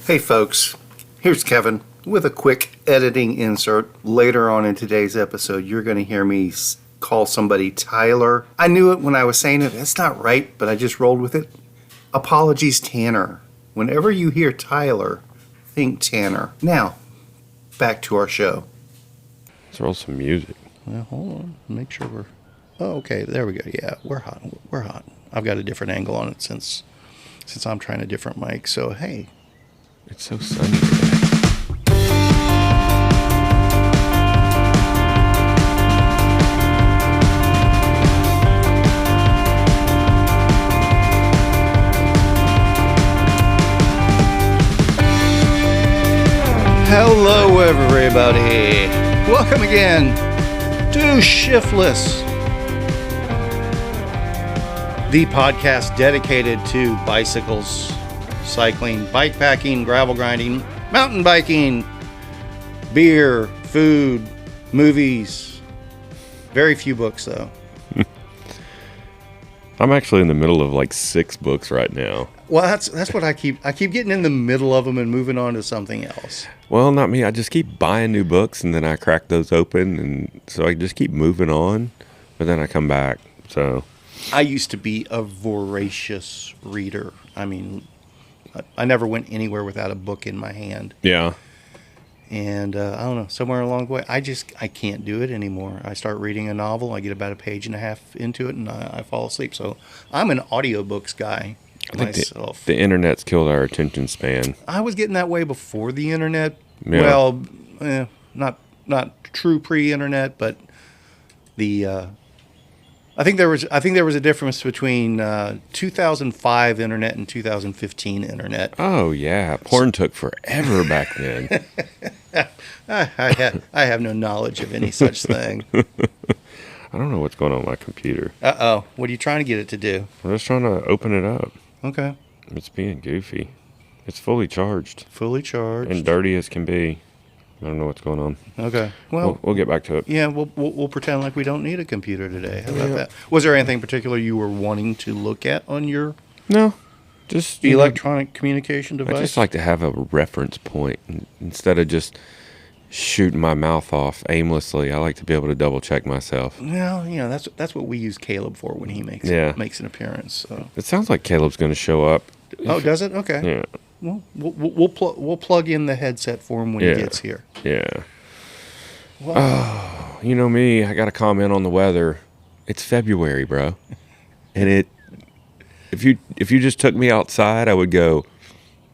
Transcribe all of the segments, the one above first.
Hey folks, here's Kevin with a quick editing insert. Later on in today's episode, you're going to hear me call somebody Tyler. I knew it when I was saying it. It's not right, but I just rolled with it. Apologies, Tanner. Whenever you hear Tyler, think Tanner. Now, back to our show. Let's roll some music. Well, hold on. Make sure we're... Oh, okay. There we go. Yeah, we're hot. We're hot. I've got a different angle on it since I'm trying a different mic. So, hey. It's so sunny today. Hello, everybody. Welcome again to Shiftless, the podcast dedicated to bicycles, cycling, bike packing, gravel grinding, mountain biking, beer, food, movies. Very few books, though. I'm actually in the middle of like 6 books right now. Well, that's what I keep getting in the middle of them and moving on to something else. Well, not me. I just keep buying new books and then I crack those open, and so I just keep moving on, but then I come back. So I used to be a voracious reader. I mean, I never went anywhere without a book in my hand. yeah. And I don't know, somewhere along the way, I can't do it anymore. I start reading a novel, I get about a page and a half into it, and I fall asleep. So I'm an audiobooks guy myself. The internet's killed our attention span. I was getting that way before the internet. Yeah. Well, not true pre-internet, but the I think there was a difference between 2005 internet and 2015 internet. Oh yeah, porn took forever back then. I have no knowledge of any such thing. I don't know what's going on with my computer. Uh-oh. What are you trying to get it to do? I'm just trying to open it up. Okay. It's being goofy. It's fully charged. Fully charged. And dirty as can be. I don't know what's going on. Okay. Well, we'll get back to it. Yeah, we'll pretend like we don't need a computer today. How about that? Was there anything particular you were wanting to look at on your No. Just electronic communication device? I just like to have a reference point instead of just shooting my mouth off aimlessly. I like to be able to double check myself. Well, that's what we use Caleb for when he makes an appearance. So. It sounds like Caleb's going to show up. Oh, does it? Okay. Yeah. Well, we'll plug in the headset for him when he gets here. Yeah. Wow. Oh, you know me. I got to comment on the weather. It's February, bro, and if you just took me outside, I would go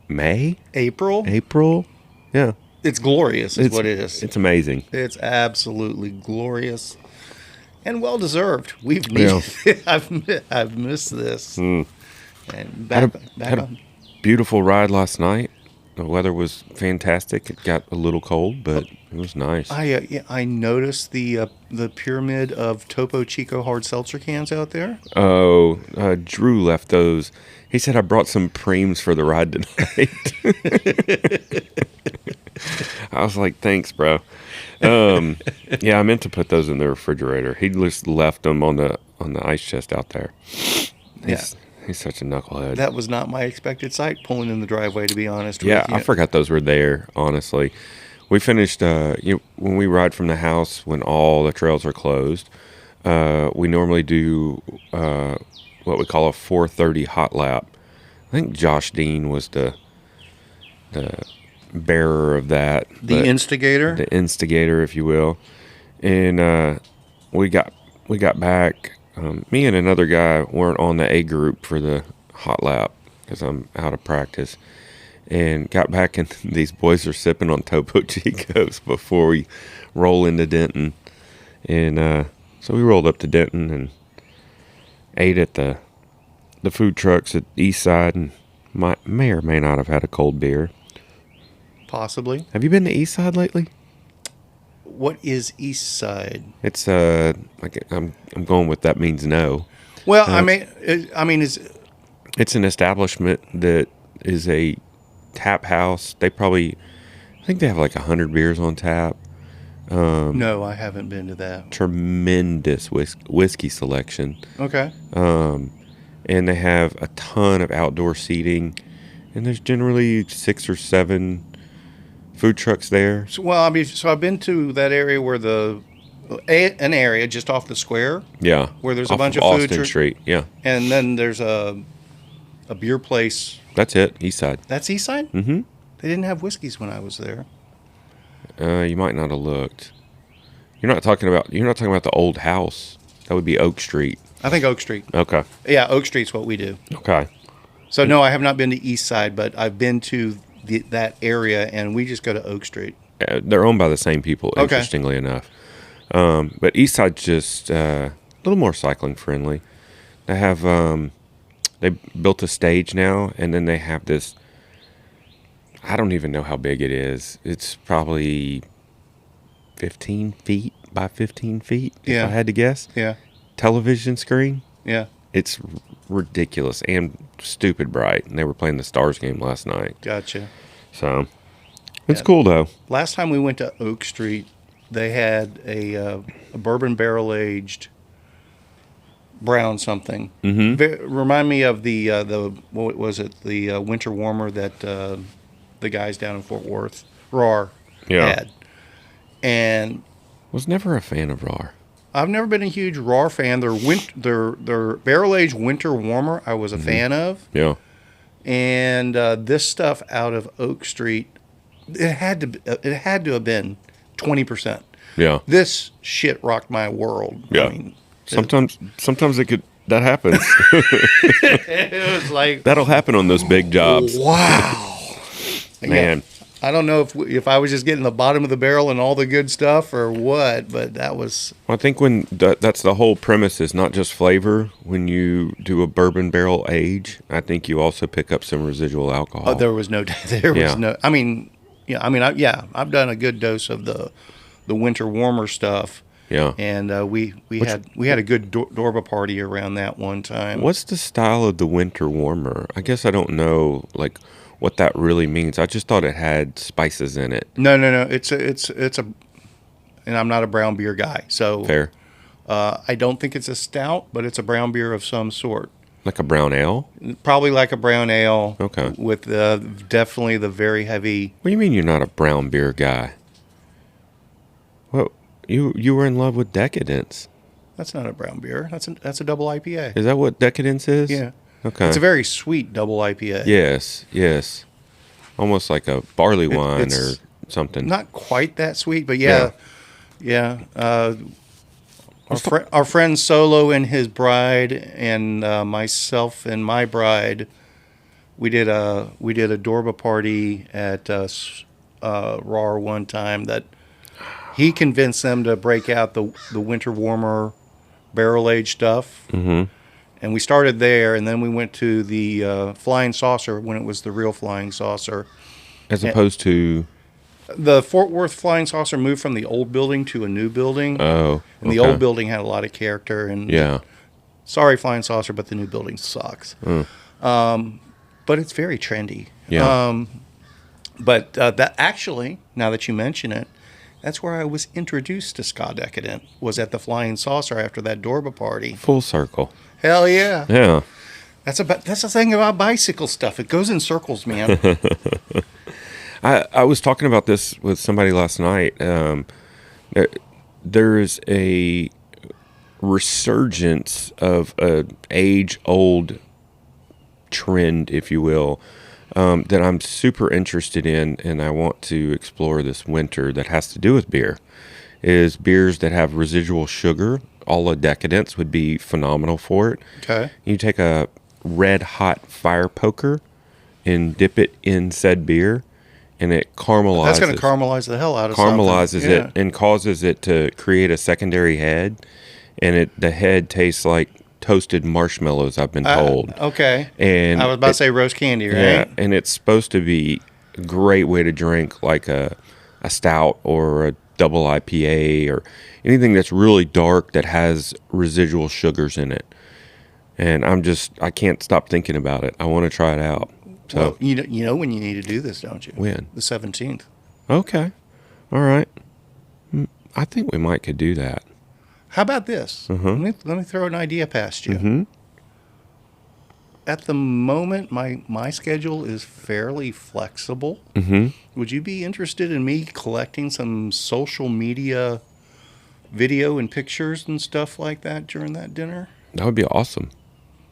May, April. Yeah. It's glorious, is what it is. It's amazing. It's absolutely glorious and well deserved. We've needed it. I've missed this. And Had a beautiful ride last night. The weather was fantastic. It got a little cold, but it was nice. I noticed the pyramid of Topo Chico hard seltzer cans out there. Oh, Drew left those. He said I brought some Preems for the ride tonight. I was like, thanks, bro. Yeah, I meant to put those in the refrigerator. He just left them on the ice chest out there. He's such a knucklehead. That was not my expected sight, pulling in the driveway, to be honest with you. I forgot those were there, honestly. We finished, when we ride from the house when all the trails are closed, we normally do what we call a 4:30 hot lap. I think Josh Dean was the bearer of that. The instigator? The instigator, if you will. And we got back. Me and another guy weren't on the A group for the hot lap because I'm out of practice, and got back, and these boys are sipping on Topo Chicos before we roll into Denton. And so we rolled up to Denton and ate at the food trucks at East Side, and may or may not have had a cold beer. Possibly. Have you been to East Side lately? What is East Side? It's like I'm going with that means no. Well, I mean, it's an establishment that is a tap house. I think they have like 100 beers on tap. No, I haven't been to that. Tremendous whiskey selection. Okay. And they have a ton of outdoor seating, and there's generally 6 or 7 food trucks there. So I've been to that area where an area just off the square. Yeah, Where there's a off bunch of of food Austin Street. Yeah, and then there's a beer place. that's it. East Side. That's East Side? Mm-hmm. They didn't have whiskeys when I was there. You might not have looked. You're not talking about the old house. That would be Oak Street. I think Oak Street. Okay. Yeah, Oak Street's what we do. Okay. So no, I have not been to East Side, but I've been to that area, and we just go to Oak Street. They're owned by the same people, Okay. interestingly enough. But East Side's just a little more cycling friendly. They have they built a stage now, and then they have this. I don't even know how big it is. It's probably 15 feet by 15 feet, if I had to guess. Yeah. Television screen. Yeah. It's ridiculous and stupid bright. And they were playing the Stars game last night. Gotcha. So it's cool, though. Last time we went to Oak Street, they had a bourbon barrel aged brown something. Mm-hmm. Remind me of the what was it? The winter warmer that the guys down in Fort Worth, RAR, had. And was never a fan of RAR. I've never been a huge RAR fan. Their barrel aged winter warmer I was a fan of. Yeah. And this stuff out of Oak Street, it had to have been 20%. Yeah. This shit rocked my world. Yeah. I mean, sometimes that happens. it was like, that'll happen on those big jobs. Wow. Man. Yeah, I don't know if I was just getting the bottom of the barrel and all the good stuff or what, but that was. I think when that's the whole premise is not just flavor. When you do a bourbon barrel age, I think you also pick up some residual alcohol. Oh, there was no. I mean, I've done a good dose of the winter warmer stuff. Yeah. And we had a good Dorba party around that one time. What's the style of the winter warmer? I guess I don't know like what that really means. I just thought it had spices in it. No. It's a, and I'm not a brown beer guy, so fair. I don't think it's a stout, but it's a brown beer of some sort. Like a brown ale? Probably like a brown ale. Okay. With definitely the very heavy. What do you mean you're not a brown beer guy? Well, you were in love with Decadence. That's not a brown beer. That's a double IPA. Is that what Decadence is? Yeah. Okay. It's a very sweet double IPA. Yes. Almost like a barley wine or something. Not quite that sweet, but yeah. Our friend Solo and his bride, and myself and my bride, we did a Dorba party at RAR one time that he convinced them to break out the winter warmer barrel aged stuff. Mm-hmm. And we started there, and then we went to the Flying Saucer when it was the real Flying Saucer. As opposed to? The Fort Worth Flying Saucer moved from the old building to a new building. Oh, and the old building had a lot of character. And yeah. Sorry, Flying Saucer, but the new building sucks. But it's very trendy. Yeah. But that actually, now that you mention it, that's where I was introduced to Ska Decadent, was at the Flying Saucer after that Dorba party. Full circle. Hell yeah. Yeah. That's the thing about bicycle stuff. It goes in circles, man. I was talking about this with somebody last night. There's a resurgence of an age-old trend, if you will, that I'm super interested in, and I want to explore this winter that has to do with beer, is beers that have residual sugar. A la Decadence would be phenomenal for it. Okay. You take a red hot fire poker and dip it in said beer, and it caramelizes. That's going to caramelize the hell out of caramelizes something. it and causes it to create a secondary head, and the head tastes like toasted marshmallows, I've been told. Okay. And I was about to say roast candy, right? Yeah, and it's supposed to be a great way to drink like a stout or a double IPA or anything that's really dark that has residual sugars in it. And I can't stop thinking about it. I want to try it out. So well, you know when you need to do this, don't you? When? The 17th. Okay. All right. I think we might could do that. How about this? Uh-huh. Let me throw an idea past you. Mm-hmm. at the moment, my schedule is fairly flexible. Would you be interested in me collecting some social media video and pictures and stuff like that during that dinner? That would be awesome.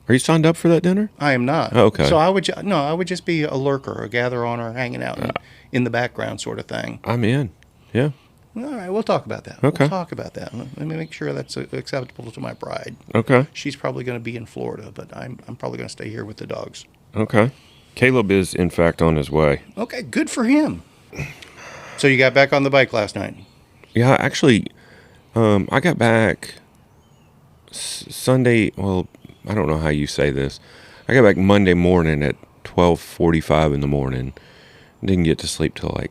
Are you signed up for that dinner? I am not. Oh, okay. So I would just be a lurker, a gatherer, hanging out in the background sort of thing. I'm in. Yeah. All right, we'll talk about that. Okay. We'll talk about that. Let me make sure that's acceptable to my bride. Okay. She's probably going to be in Florida, but I'm probably going to stay here with the dogs. Okay. Caleb is, in fact, on his way. Okay, good for him. So you got back on the bike last night? Yeah, actually, I got back Sunday. Well, I don't know how you say this. I got back Monday morning at 12:45 in the morning. Didn't get to sleep till like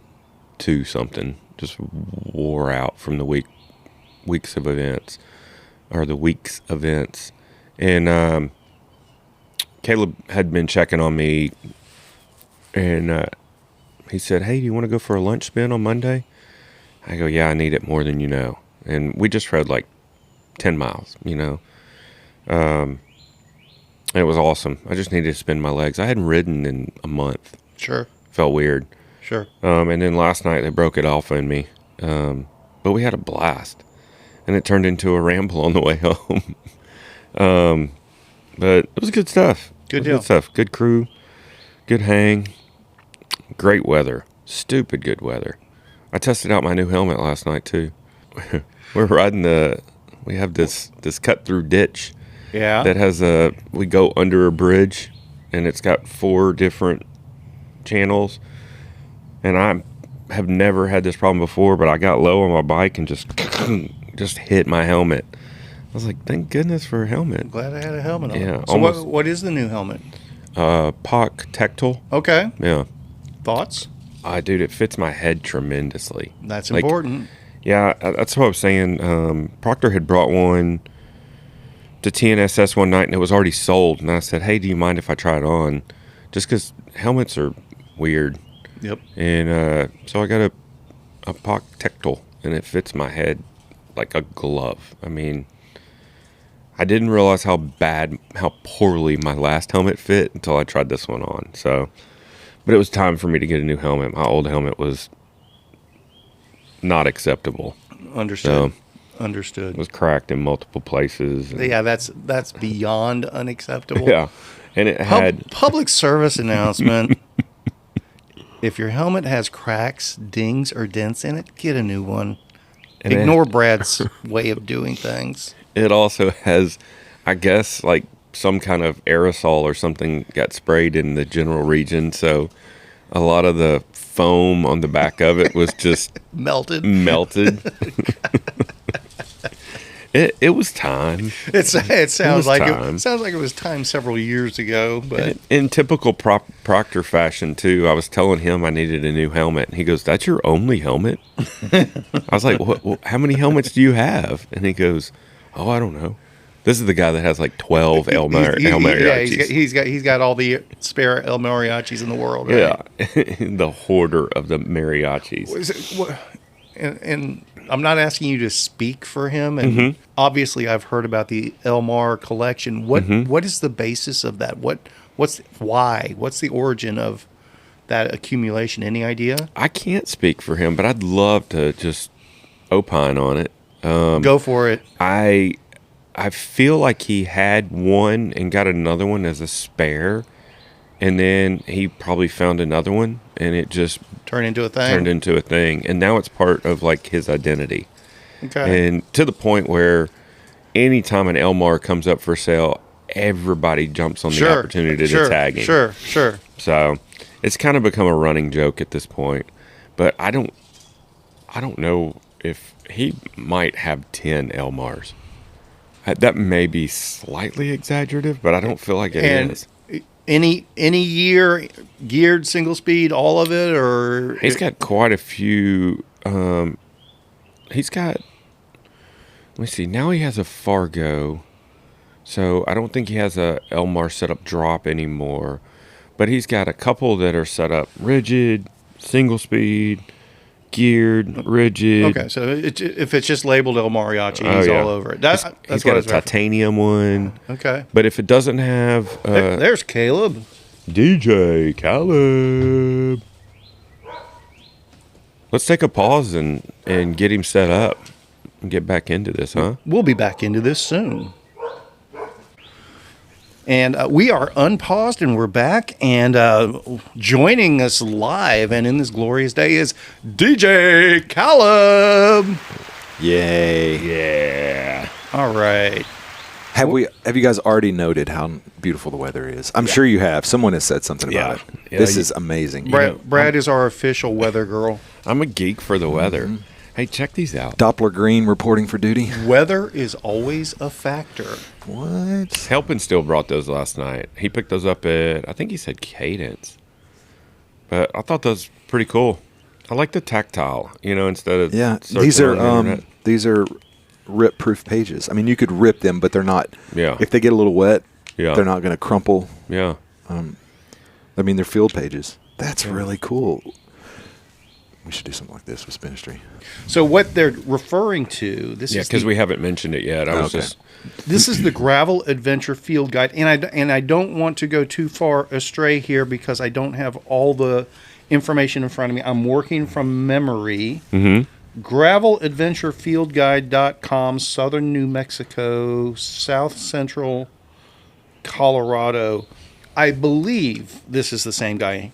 2 something. Just wore out from the weeks of events. And Caleb had been checking on me, and he said, "Hey, do you want to go for a lunch spin on Monday?" I go, "Yeah, I need it more than you know." And we just rode like 10 miles, and it was awesome. I just needed to spin my legs. I hadn't ridden in a month. Sure. Felt weird. Sure. And then last night they broke it off in me. But we had a blast. And it turned into a ramble on the way home. But it was good stuff. Good deal. Good stuff. Good crew. Good hang. Great weather. Stupid good weather. I tested out my new helmet last night too. We're riding we have this cut through ditch. Yeah. That has we go under a bridge, and it's got 4 different channels. And I have never had this problem before, but I got low on my bike and just hit my helmet. I was like, thank goodness for a helmet. I'm glad I had a helmet on. Yeah. So Almost, what is the new helmet? POC Tectile. Okay. Yeah. Thoughts? Dude, it fits my head tremendously. That's Like, important. Yeah, that's what I was saying. Proctor had brought one to TNSS one night, and it was already sold. And I said, hey, do you mind if I try it on? Just because helmets are weird. Yep. And so I got a POC Tectile, and it fits my head like a glove. I mean, I didn't realize how poorly my last helmet fit until I tried this one on. So, but it was time for me to get a new helmet. My old helmet was not acceptable. Understood. So, Understood. it was cracked in multiple places. And, Yeah, that's beyond unacceptable. yeah, and it had public service announcement. If your helmet has cracks, dings, or dents in it, get a new one. And Ignore Brad's way of doing things. It also has, I guess, like some kind of aerosol or something got sprayed in the general region. So a lot of the foam on the back of it was just melted. It was time. It sounds like time. it sounds like it was time several years ago. But in typical Proctor fashion too, I was telling him I needed a new helmet, and he goes, "That's your only helmet?" I was like, "What? How many helmets do you have?" And he goes, "Oh, I don't know." This is the guy that has like 12 El Mariachis. Yeah, he's got all the spare El Mariachis in the world. Right? Yeah, the hoarder of the mariachis. And I'm not asking you to speak for him. And obviously, I've heard about the Elmar collection. What is the basis of that? What's the origin of that accumulation? Any idea? I can't speak for him, but I'd love to just opine on it. Go for it. I feel like he had one and got another one as a spare, and then he probably found another one, and it just turned into a thing. And now it's part of like his identity. Okay. And to the point where anytime an Elmar comes up for sale, everybody jumps on the opportunity to tag him. Sure. So it's kind of become a running joke at this point. But I don't know if he might have 10 Elmars. That may be slightly exaggerative, but I don't feel like it is. Any year geared single speed, all of it, or he's got quite a few. He's got. Let me see. Now he has a Fargo, so I don't think he has a Elmar setup drop anymore. But he's got a couple that are set up rigid, single speed, geared, rigid. Okay, so if it's just labeled El Mariachi, he's all over it. That's He's what got I a was referencing. titanium one. Okay. But if it doesn't have There's Caleb. DJ Caleb. Let's take a pause and get him set up and get back into this, huh? We'll be back into this soon. And we are unpaused and we're back. And joining us live and in this glorious day is DJ Caleb. Yay. Yeah. All right. Have you guys already noted how beautiful the weather is? I'm sure you have. Someone has said something about it. Yeah, This is amazing. Brad is our official weather girl. I'm a geek for the weather. Hey, check these out. Doppler Green reporting for duty. Weather is always a factor. What? Helpin still brought those last night. He picked those up at, I think he said Cadence. But I thought those pretty cool. I like the tactile, instead of These searching on the internet. these are rip-proof pages. I mean, you could rip them, but they're not. Yeah. If they get a little wet, Yeah. they're not going to crumple. Yeah. I mean, they're field pages. That's really cool. We should do something like this with Spinistry. So what they're referring to, this Yeah, is because we haven't mentioned it yet. this is the Gravel Adventure Field Guide, and I don't want to go too far astray here because I don't have all the information in front of me. I'm working from memory. GravelAdventureFieldGuide.com, Southern New Mexico, South Central Colorado. I believe this is the same guy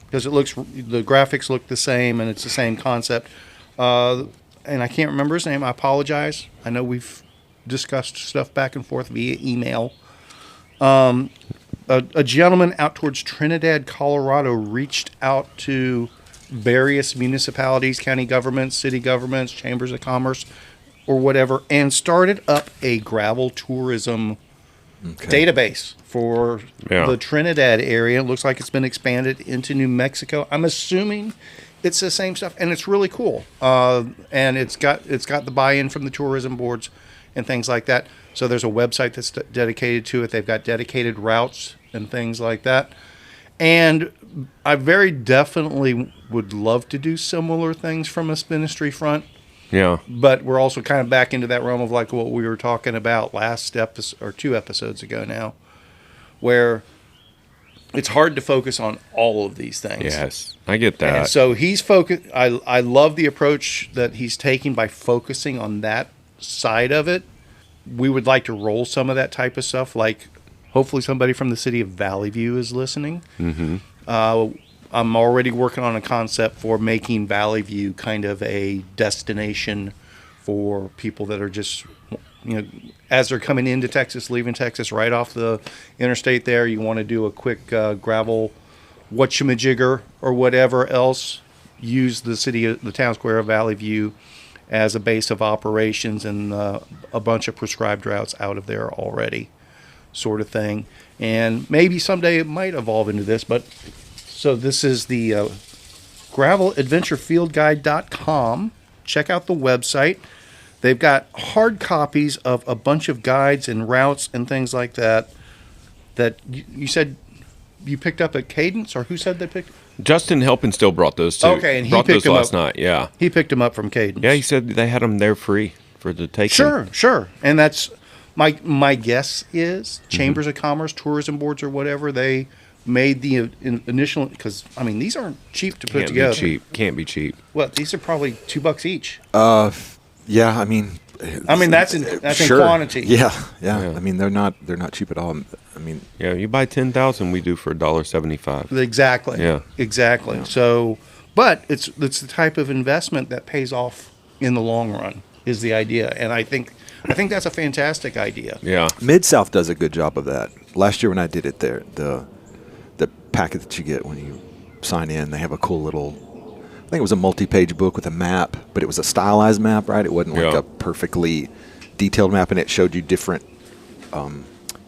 because the graphics look the same and it's the same concept. And I can't remember his name. I apologize. I know we've discussed stuff back and forth via email. A gentleman out towards Trinidad, Colorado, reached out to various municipalities, county governments, city governments, chambers of commerce, or whatever, and started up a gravel tourism database for the Trinidad area. It looks like it's been expanded into New Mexico. I'm assuming it's the same stuff, and it's really cool. And it's got the buy-in from the tourism boards and things like that. So there's a website that's dedicated to it. They've got dedicated routes and things like that. And I very definitely would love to do similar things from a Spinistry front. Yeah. But we're also kind of back into that realm of like what we were talking about last episode or 2 episodes ago now, where it's hard to focus on all of these things. Yes, I get that. And so he's focused. I love the approach that he's taking by focusing on that side of it. We would like to roll some of that type of stuff. Like hopefully somebody from the city of Valley View is listening. I'm already working on a concept for making Valley View kind of a destination for people that are just, as they're coming into Texas, leaving Texas right off the interstate there, you want to do a quick gravel whatchamajigger or whatever else, use the town square of Valley View as a base of operations and a bunch of prescribed routes out of there already, sort of thing. And maybe someday it might evolve into this, but so this is the GravelAdventureFieldGuide.com. Check out the website. They've got hard copies of a bunch of guides and routes and things like that you said you picked up at Cadence, or who said they picked? Justin Helpin still brought those too. Okay, and he brought picked those them last up. night. Yeah, He picked them up from Cadence. yeah. He said they had them there free for the taking. Sure. And that's my guess is chambers of commerce, tourism boards, or whatever, they made the initial, because I mean these aren't cheap to put together. Can't be cheap. What, these are probably $2 each. Yeah, I mean that's in quantity. Yeah. I mean, they're not cheap at all. I mean, Yeah, you buy 10,000, we do for $1.75. Exactly. Yeah. Exactly. Yeah. So, but it's the type of investment that pays off in the long run is the idea, and I think that's a fantastic idea. Yeah. Mid-South does a good job of that. Last year when I did it there, the packet that you get when you sign in, they have a cool little, I think it was a multi-page book with a map, but it was a stylized map, right? It wasn't like a perfectly detailed map, and it showed you different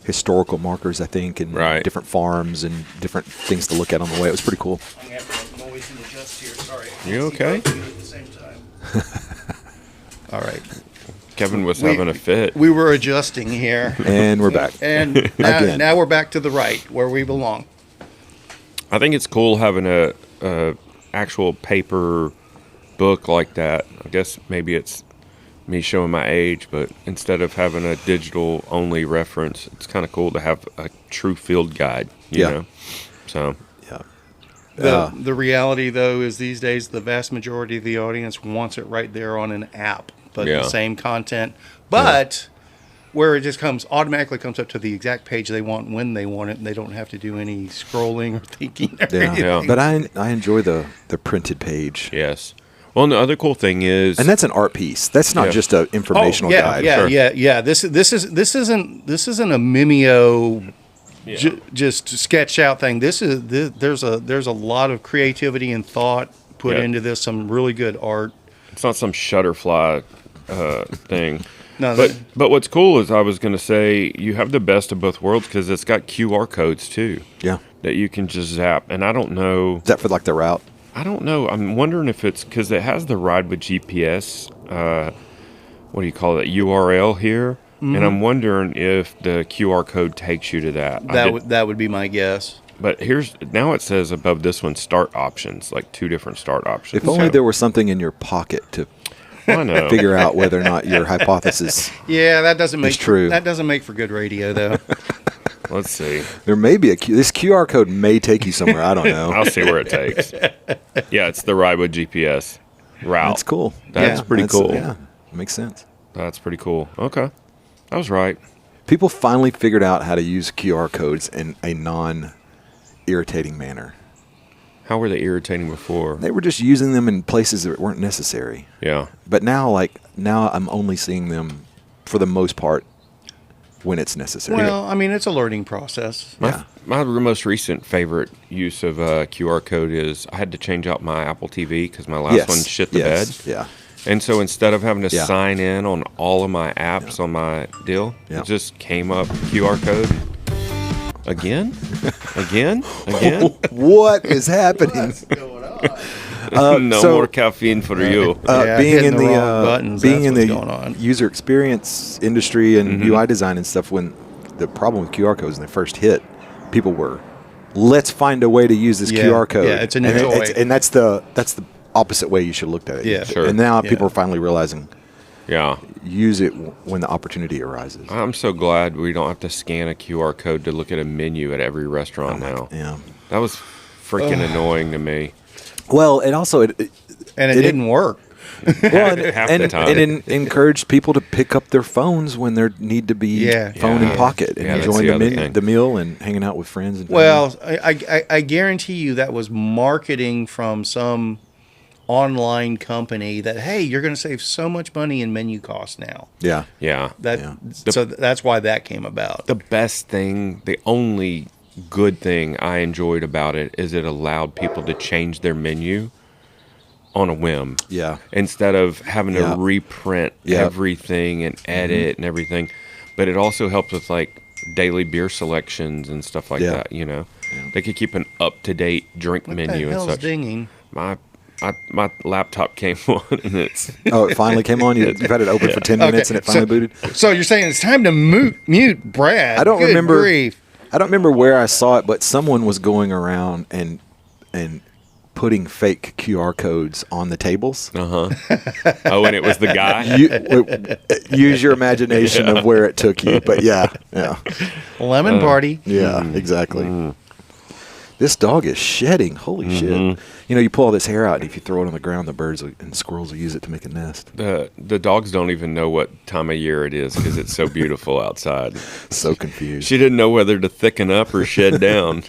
historical markers, I think, and different farms and different things to look at on the way. It was pretty cool. I'm going to have to noise and adjust here. Sorry. You okay? At the same time. All right. Kevin was having a fit. We were adjusting here. And we're back. And now we're back to the right, where we belong. I think it's cool having a actual paper book like that. I guess maybe it's me showing my age, but instead of having a digital only reference, it's kind of cool to have a true field guide, you know? So, The reality, though, is these days the vast majority of the audience wants it right there on an app, but the same content. But where it just automatically comes up to the exact page they want when they want it, and they don't have to do any scrolling or thinking. Or anything. But I enjoy the printed page. yes. Well, and the other cool thing is, And that's an art piece. That's not just an informational guide. Yeah. This isn't a Mimeo just sketched out thing. There's a lot of creativity and thought put into this. Some really good art. it's not some Shutterfly thing. No, But what's cool is I was going to say you have the best of both worlds because it's got QR codes too. Yeah. That you can just zap. And I don't know. Is that for like the route? I don't know. I'm wondering if it's because it has the ride with GPS. What do you call it? URL here. And I'm wondering if the QR code takes you to that. That would be my guess. But now it says above this one start options, like 2 different start options. If only there was something in your pocket to I know. figure out whether or not your hypothesis. Yeah, that doesn't make true. That doesn't make for good radio, though. Let's see. There may be this QR code may take you somewhere. I don't know. I'll see where it takes. Yeah, it's the ride with GPS route. That's cool. That's pretty cool. Yeah, makes sense. That's pretty cool. Okay. I was right. People finally figured out how to use QR codes in a non-irritating manner. How were they irritating before? They were just using them in places that weren't necessary. Yeah. But now I'm only seeing them for the most part when it's necessary. Well, I mean, it's a learning process. My most recent favorite use of QR code is I had to change out my Apple TV because my last one shit the bed. Yeah. And so instead of having to sign in on all of my apps on my deal, it just came up QR code. Again? What is happening? No more caffeine for you. Being in the user experience industry and UI design and stuff, when the problem with QR codes when they first hit, people were, let's find a way to use this QR code. Yeah, it's a new toy. And that's the opposite way you should have looked at it. Yeah, sure. And now people are finally realizing, Yeah. use it when the opportunity arises. I'm so glad we don't have to scan a QR code to look at a menu at every restaurant now. Yeah. That was freaking annoying to me. Well, it also it didn't work. Well, Half the time. it encouraged people to pick up their phones when there need to be phone in pocket and that's enjoying the other thing. the meal and hanging out with friends. And Well, I guarantee you that was marketing from some online company that, hey, you're going to save so much money in menu costs now. Yeah. So that's why that came about. The best thing, the only good thing I enjoyed about it is it allowed people to change their menu on a whim. Yeah. Instead of having to reprint everything and edit and everything. But it also helped with like daily beer selections and stuff like that, you know. Yeah. They could keep an up-to-date drink menu and such. Dinging? My laptop came on and it's... Oh, it finally came on? You've had it open for 10 minutes and it finally booted? So you're saying it's time to mute Brad. I don't Good remember. grief. I don't remember where I saw it, but someone was going around and putting fake QR codes on the tables. Oh, and it was the guy? Use your imagination of where it took you. But yeah. Lemon party. Yeah, exactly. This dog is shedding. Holy shit. You know, you pull all this hair out, and if you throw it on the ground, the birds and squirrels will use it to make a nest. The dogs don't even know what time of year it is because it's so beautiful outside. So confused. She didn't know whether to thicken up or shed down.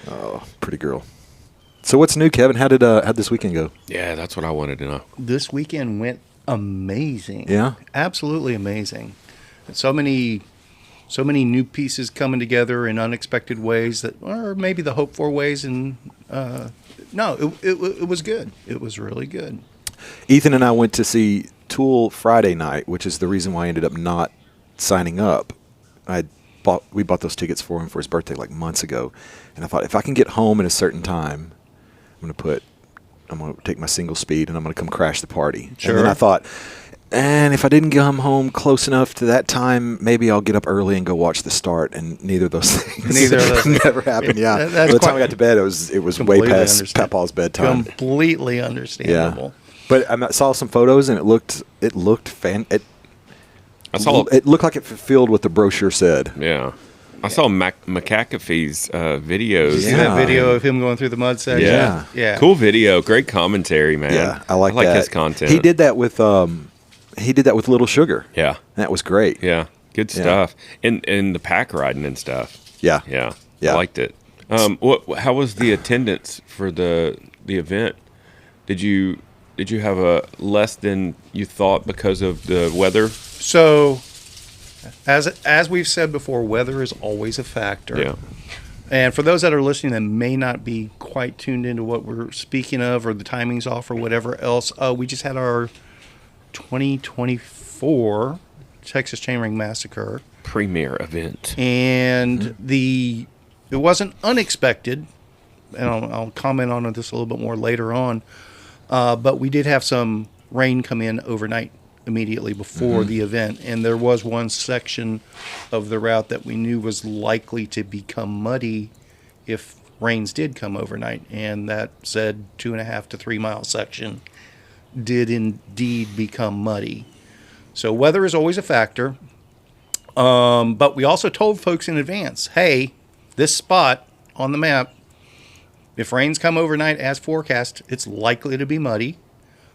Oh, pretty girl. So what's new, Kevin? How'd this weekend go? Yeah, that's what I wanted to know. This weekend went amazing. Yeah? Absolutely amazing. So many new pieces coming together in unexpected ways or maybe the hoped for ways. And it was good. It was really good. Ethan and I went to see Tool Friday night, which is the reason why I ended up not signing up. We bought those tickets for him for his birthday like months ago, and I thought if I can get home at a certain time, I'm going to take my single speed and I'm going to come crash the party. Sure. And then I thought, And if I didn't come home close enough to that time, maybe I'll get up early and go watch the start. And neither of those things never happened. Yeah. By the time I got to bed, it was way past Papaw's bedtime. Completely understandable. Yeah. But I saw some photos, and it looked it looked like it fulfilled what the brochure said. Yeah. I saw McAfee's videos. Did you see that video of him going through the mud section? Yeah. Cool video. Great commentary, man. Yeah, I like his content. He did that with Little Sugar. Yeah. That was great. Yeah. Good stuff. And the pack riding and stuff. Yeah. Yeah. I liked it. How was the attendance for the event? Did you have a less than you thought because of the weather? So, as we've said before, weather is always a factor. Yeah. And for those that are listening that may not be quite tuned into what we're speaking of, or the timing's off, or whatever else, we just had our 2024 Texas Chainring Massacre Premier event, and it wasn't unexpected. And I'll comment on this a little bit more later on. But we did have some rain come in overnight immediately before the event, and there was one section of the route that we knew was likely to become muddy if rains did come overnight, and that said 2.5 to 3 mile section did indeed become muddy. So weather is always a factor, but we also told folks in advance, hey, this spot on the map, if rains come overnight as forecast, it's likely to be muddy.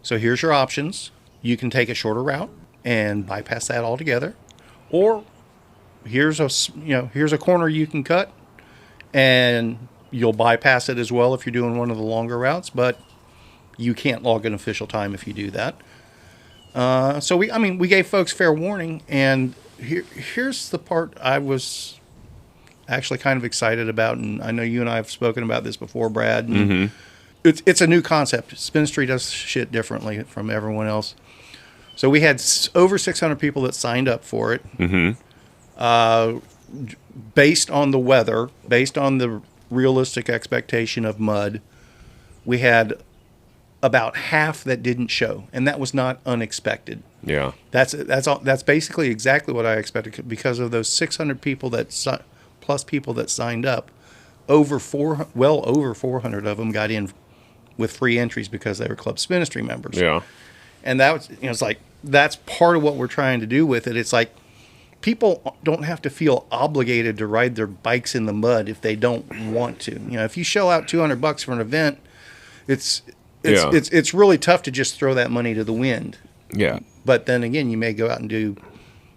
So here's your options. You can take a shorter route and bypass that altogether, or here's a corner you can cut, and you'll bypass it as well if you're doing one of the longer routes. But you can't log an official time if you do that. So we gave folks fair warning, and here's the part I was actually kind of excited about, and I know you and I have spoken about this before, Brad. And it's a new concept. Spinistry does shit differently from everyone else. So we had over 600 people that signed up for it. Based on the weather, based on the realistic expectation of mud, we had about half that didn't show, and that was not unexpected. Yeah, that's basically exactly what I expected, because of those 600 people plus people that signed up. Over 400 of them got in with free entries because they were Club Spinistry members. Yeah, and that was, it's like, that's part of what we're trying to do with it. It's like, people don't have to feel obligated to ride their bikes in the mud if they don't want to. If you shell out $200 for an event, it's really tough to just throw that money to the wind. Yeah. But then again, you may go out and do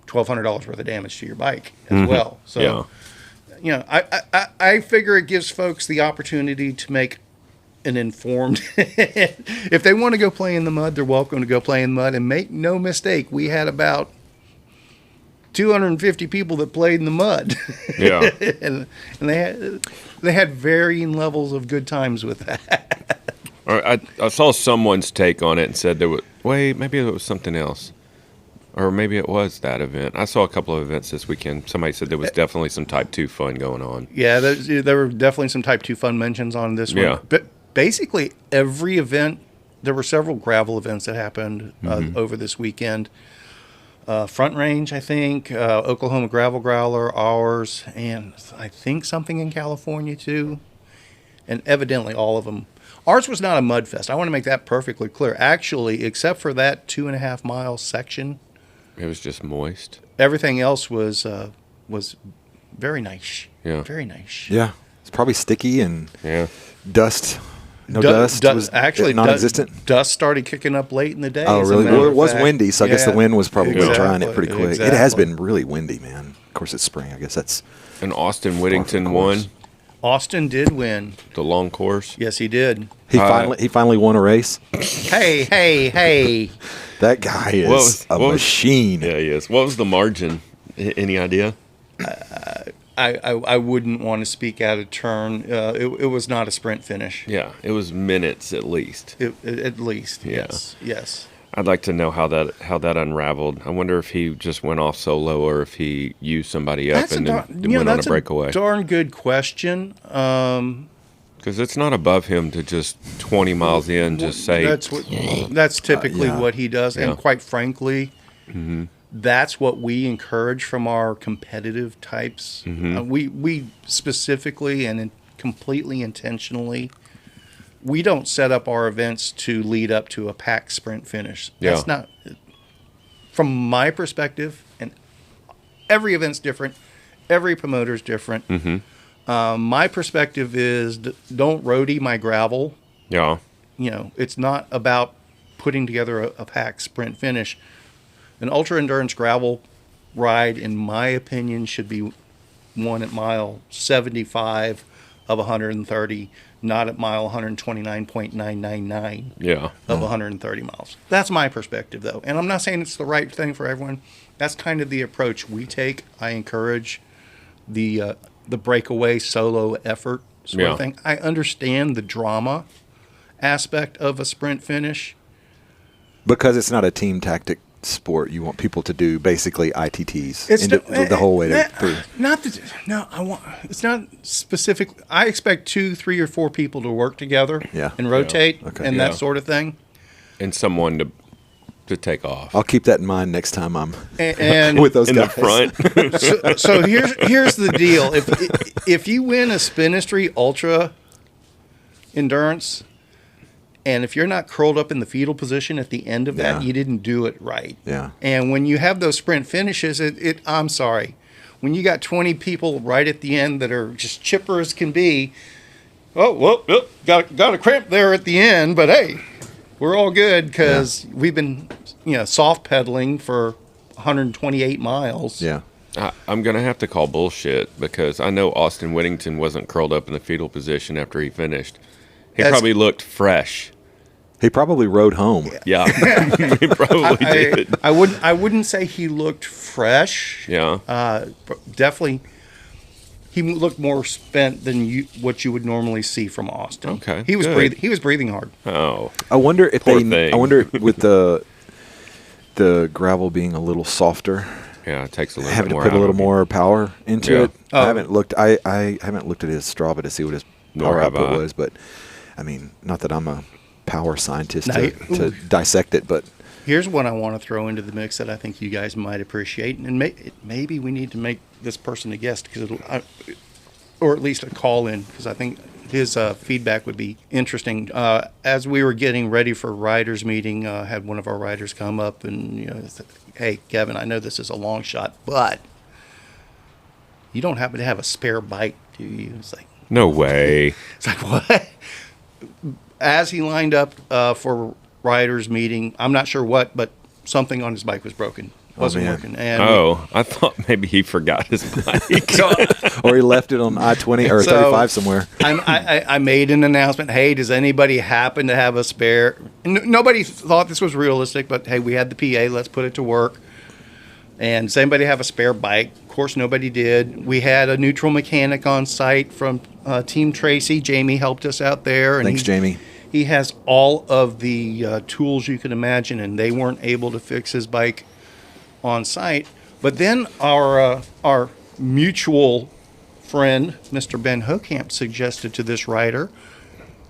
$1,200 worth of damage to your bike as well. So, I figure it gives folks the opportunity to make an informed. If they want to go play in the mud, they're welcome to go play in the mud. And make no mistake, we had about 250 people that played in the mud. Yeah. and they had varying levels of good times with that. I saw someone's take on it and said maybe it was something else. Or maybe it was that event. I saw a couple of events this weekend. Somebody said there was definitely some Type 2 fun going on. Yeah, there were definitely some Type 2 fun mentions on this one. Yeah. But basically, every event, there were several gravel events that happened over this weekend. Front Range, I think, Oklahoma Gravel Growler, ours, and I think something in California too. And evidently all of them. Ours was not a mud fest. I want to make that perfectly clear. Actually, except for that 2.5 mile section, it was just moist. Everything else was very nice. Yeah. Very nice. Yeah. It's probably sticky and dust. Dust was actually non-existent. Dust started kicking up late in the day. Oh, really? Well, it was windy, so I guess the wind was probably drying it pretty quick. Exactly. It has been really windy, man. Of course, it's spring. I guess that's... And Austin Whittington won. Austin did win the long course. Yes, he did. He finally won a race. Hey! That guy is a machine. Yeah, he is. What was the margin? Any idea? I wouldn't want to speak out of turn. It was not a sprint finish. Yeah, it was minutes at least. At least, yeah. Yes. I'd like to know how that unraveled. I wonder if he just went off solo or if he used somebody up and then went on a breakaway. That's a darn good question. Because it's not above him to just 20 miles in just say, That's typically yeah. what he does, Yeah. and quite frankly, that's what we encourage from our competitive types. We specifically and completely intentionally, we don't set up our events to lead up to a pack sprint finish. That's Yeah. not, from my perspective, and every event's different, every promoter's different. My perspective is don't roadie my gravel. yeah, It's not about putting together a pack sprint finish. An ultra endurance gravel ride, in my opinion, should be won at mile 75 of 130, not at mile 129.999 yeah. of 130 miles. That's my perspective, though. And I'm not saying it's the right thing for everyone. That's kind of the approach we take. I encourage the breakaway solo effort sort Yeah. of thing. I understand the drama aspect of a sprint finish. Because it's not a team tactic sport, you want people to do basically ITTs It's the whole way through. It's not specific. I expect 2, 3, or 4 people to work together Yeah. and rotate Okay. and Yeah. that sort of thing. And someone to take off. I'll keep that in mind next time I'm And with those in guys. the front. so here's the deal. If you win a Spinistry Ultra Endurance, and if you're not curled up in the fetal position at the end of that, Yeah. you didn't do it right. Yeah. And when you have those sprint finishes, I'm sorry. When you got 20 people right at the end that are just chipper as can be, got a cramp there at the end, but hey, we're all good because we've been, soft pedaling for 128 miles. Yeah. I'm going to have to call bullshit because I know Austin Whittington wasn't curled up in the fetal position after he finished. He probably looked fresh. He probably rode home. Yeah, he probably did. I wouldn't say he looked fresh. Yeah. Definitely, he looked more spent than what you would normally see from Austin. Okay, he was good. breathing. He was breathing hard. Oh, I wonder if Poor they. thing. I wonder with the gravel being a little softer, yeah. It takes a little having bit to more. put a out little of you. more power into Yeah. it. I haven't looked. I haven't looked at his Strava to see what his Nor power have output I. was, but I mean, not that I'm a power scientist No, to dissect it, but Here's what I want to throw into the mix that I think you guys might appreciate, and maybe we need to make this person a guest or at least a call in, because I think his feedback would be interesting. As we were getting ready for riders meeting, had one of our riders come up and said, "Hey, Kevin, I know this is a long shot, but you don't happen to have a spare bike, do you?" It's like, No way. it's like, what? As he lined up for riders meeting, I'm not sure what, but something on his bike was broken. Wasn't man. working. And Oh, I thought maybe he forgot his bike. so or he left it on I-20 or So- 35 somewhere. I made an announcement. Hey, does anybody happen to have a spare? Nobody thought this was realistic, but hey, we had the PA. Let's put it to work. And does anybody have a spare bike? Of course, nobody did. We had a neutral mechanic on site from Team Tracy. Jamie helped us out there. And Thanks, Jamie. He has all of the tools you can imagine, and they weren't able to fix his bike on site. But then our mutual friend, Mr. Ben Hokamp, suggested to this rider,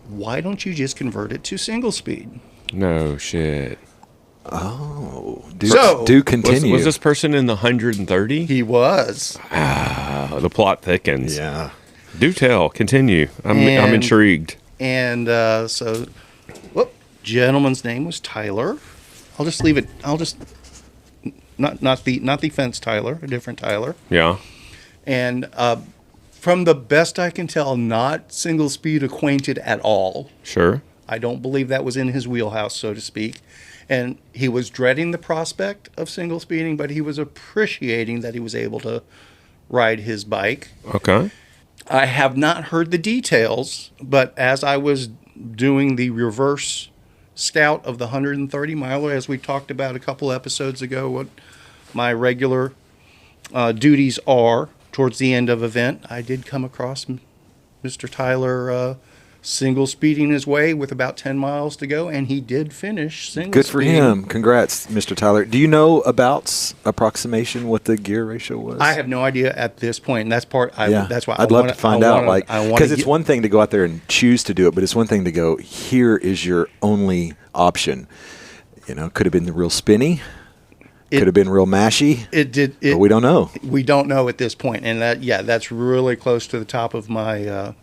why don't you just convert it to single speed? No shit. Oh, So- do continue. Was this person in the 130? He was. The plot thickens. Yeah. Do tell. Continue. I'm And- intrigued. And gentleman's name was Tyler. I'll just leave it. I'll just not the fence Tyler, a different Tyler. Yeah. And from the best I can tell, not single speed acquainted at all. Sure. I don't believe that was in his wheelhouse, so to speak. And he was dreading the prospect of single speeding, but he was appreciating that he was able to ride his bike. Okay. I have not heard the details, but as I was doing the reverse scout of the 130 miler, as we talked about a couple episodes ago, what my regular duties are towards the end of event, I did come across Mr. Tyler single speeding his way with about 10 miles to go, and he did finish single Good for speeding. him. Congrats, Mr. Tyler. Do you know about approximation what the gear ratio was? I have no idea at this point, and that's part. That's why I'd love to find out. Because it's one thing to go out there and choose to do it, but it's one thing to go, here is your only option. Could have been the real spinny. Could have been real mashy. It did. But we don't know. We don't know at this point, and that's really close to the top of my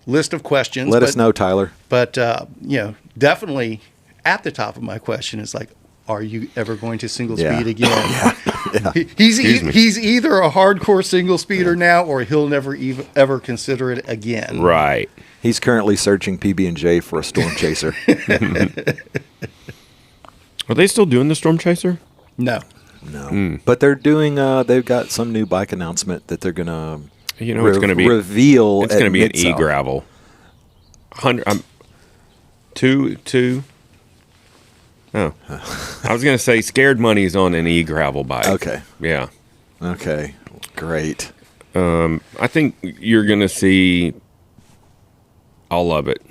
list of questions. Let us know, Tyler. But definitely at the top of my question is like, are you ever going to single speed again? Yeah. He's either a hardcore single speeder now, or he'll never ever consider it again. Right. He's currently searching PB&J for a storm chaser. Are they still doing the Storm Chaser? No. But they're doing. They've got some new bike announcement that they're gonna. It's going to be reveal. It's going to be an Mid-South. e-gravel. 100. Two. Oh, I was going to say scared money's on an e-gravel bike. Okay. Yeah. Okay. Great. I think you're going to see all of it.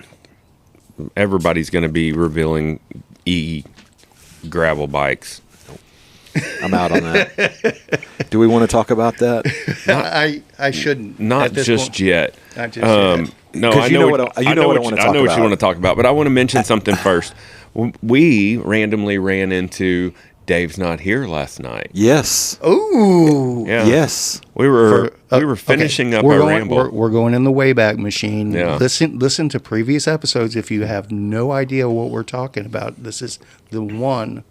Everybody's going to be revealing e-gravel bikes. I'm out on that. Do we want to talk about that? I shouldn't. Not at this just point. yet. Not just yet. No, 'Cause I you know know what what I want to talk I know what about. you want to talk about, but I want to mention something first. We randomly ran into Dave's not here last night. Yes. Ooh. Yeah. Yes. We were finishing up our ramble. We're going in the Wayback Machine. Yeah. Listen to previous episodes if you have no idea what we're talking about. This is the one,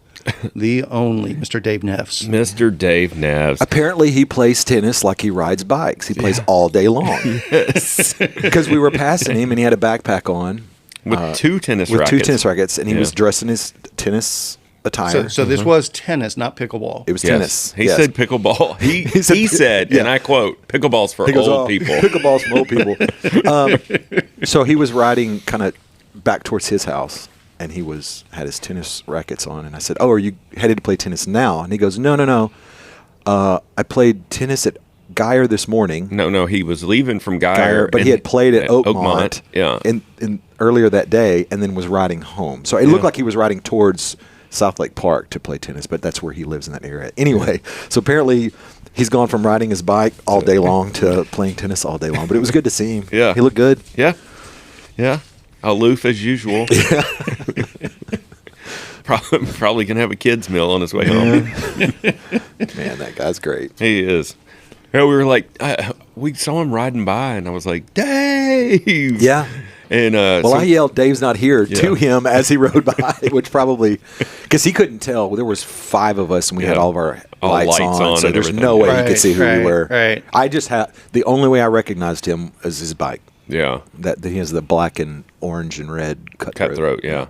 the only Mr. Dave Neffs. Mr. Dave Neves. Apparently, he plays tennis like he rides bikes. He plays all day long. Yes. Because we were passing him, and he had a backpack on With two tennis with rackets. two tennis rackets, and he Yeah. was dressed in his tennis attire. So this was tennis, not pickleball. It was Yes. tennis. He Yes. said pickleball. He He said- said, yeah. and I quote, pickleball's for He goes, old "Oh, people. Pickleball's for old people. So he was riding kind of back towards his house, and he had his tennis rackets on. And I said, "Oh, are you headed to play tennis now?" And he goes, "No. I played tennis at Geyer this morning." No, he was leaving from Geyer. But he had played at Oakmont, Yeah. in earlier that day, and then was riding home. So it looked like he was riding towards South Lake Park to play tennis, but that's where he lives in that area. Anyway, so apparently he's gone from riding his bike all day long to playing tennis all day long. But it was good to see him. Yeah. He looked good. Yeah. Aloof as usual. Probably gonna have a kids meal on his way home. Man, that guy's great. He is. Yeah, we were like, we saw him riding by, and I was like, Dave. Yeah. And Well, I yelled, "Dave's not here," to Yeah. him as he rode by, which probably because he couldn't tell. There was 5 of us, and we had Yeah. all of our All lights lights on, on so and there's everything. no way he Right, could see who we right, were. right. I just had the only way I recognized him is his bike. yeah, That he has the black and orange and red cutthroat. Yeah.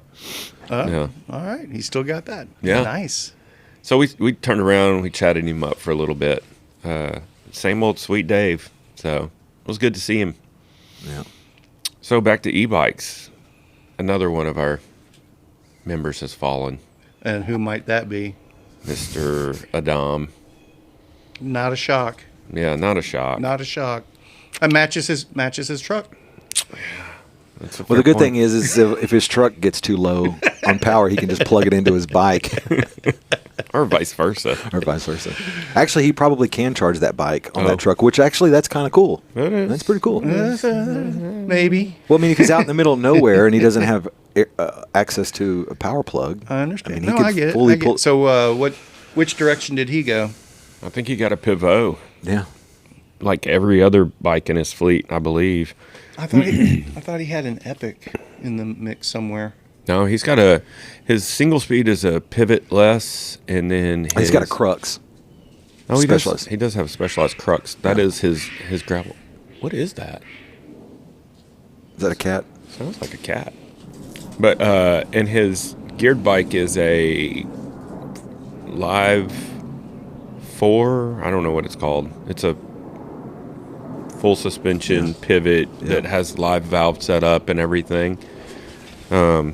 Yeah. All right, he still got that. Yeah. Nice. So we turned around and we chatted him up for a little bit. Same old sweet Dave. So it was good to see him. Yeah. So back to e-bikes. Another one of our members has fallen. And who might that be? Mr. Adam. Not a shock. Yeah, not a shock. Not a shock. It matches his truck. That's a Well, fair the good point. thing is if his truck gets too low on power, he can just plug it into his bike, Or vice versa. or vice versa. Actually, he probably can charge that bike on Oh. that truck, which actually that's kind of cool. It is. That's pretty cool. Maybe. Well, I mean, if he's out in the middle of nowhere and he doesn't have access to a power plug, I understand. I mean, he No, could I get it. fully I get pull- it. So which direction did he go? I think he got a pivot, Yeah. like every other bike in his fleet, I believe. I thought he had an Epic in the mix somewhere. No, he's got his single speed is a pivot less, and then He's got a Crux. Oh, he Specialized. does have a specialized crux. That is his gravel. What is that? Is that a cat? Sounds like a cat. But and his geared bike is a Live 4. I don't know what it's called. It's a full suspension pivot that has live valve set up and everything. And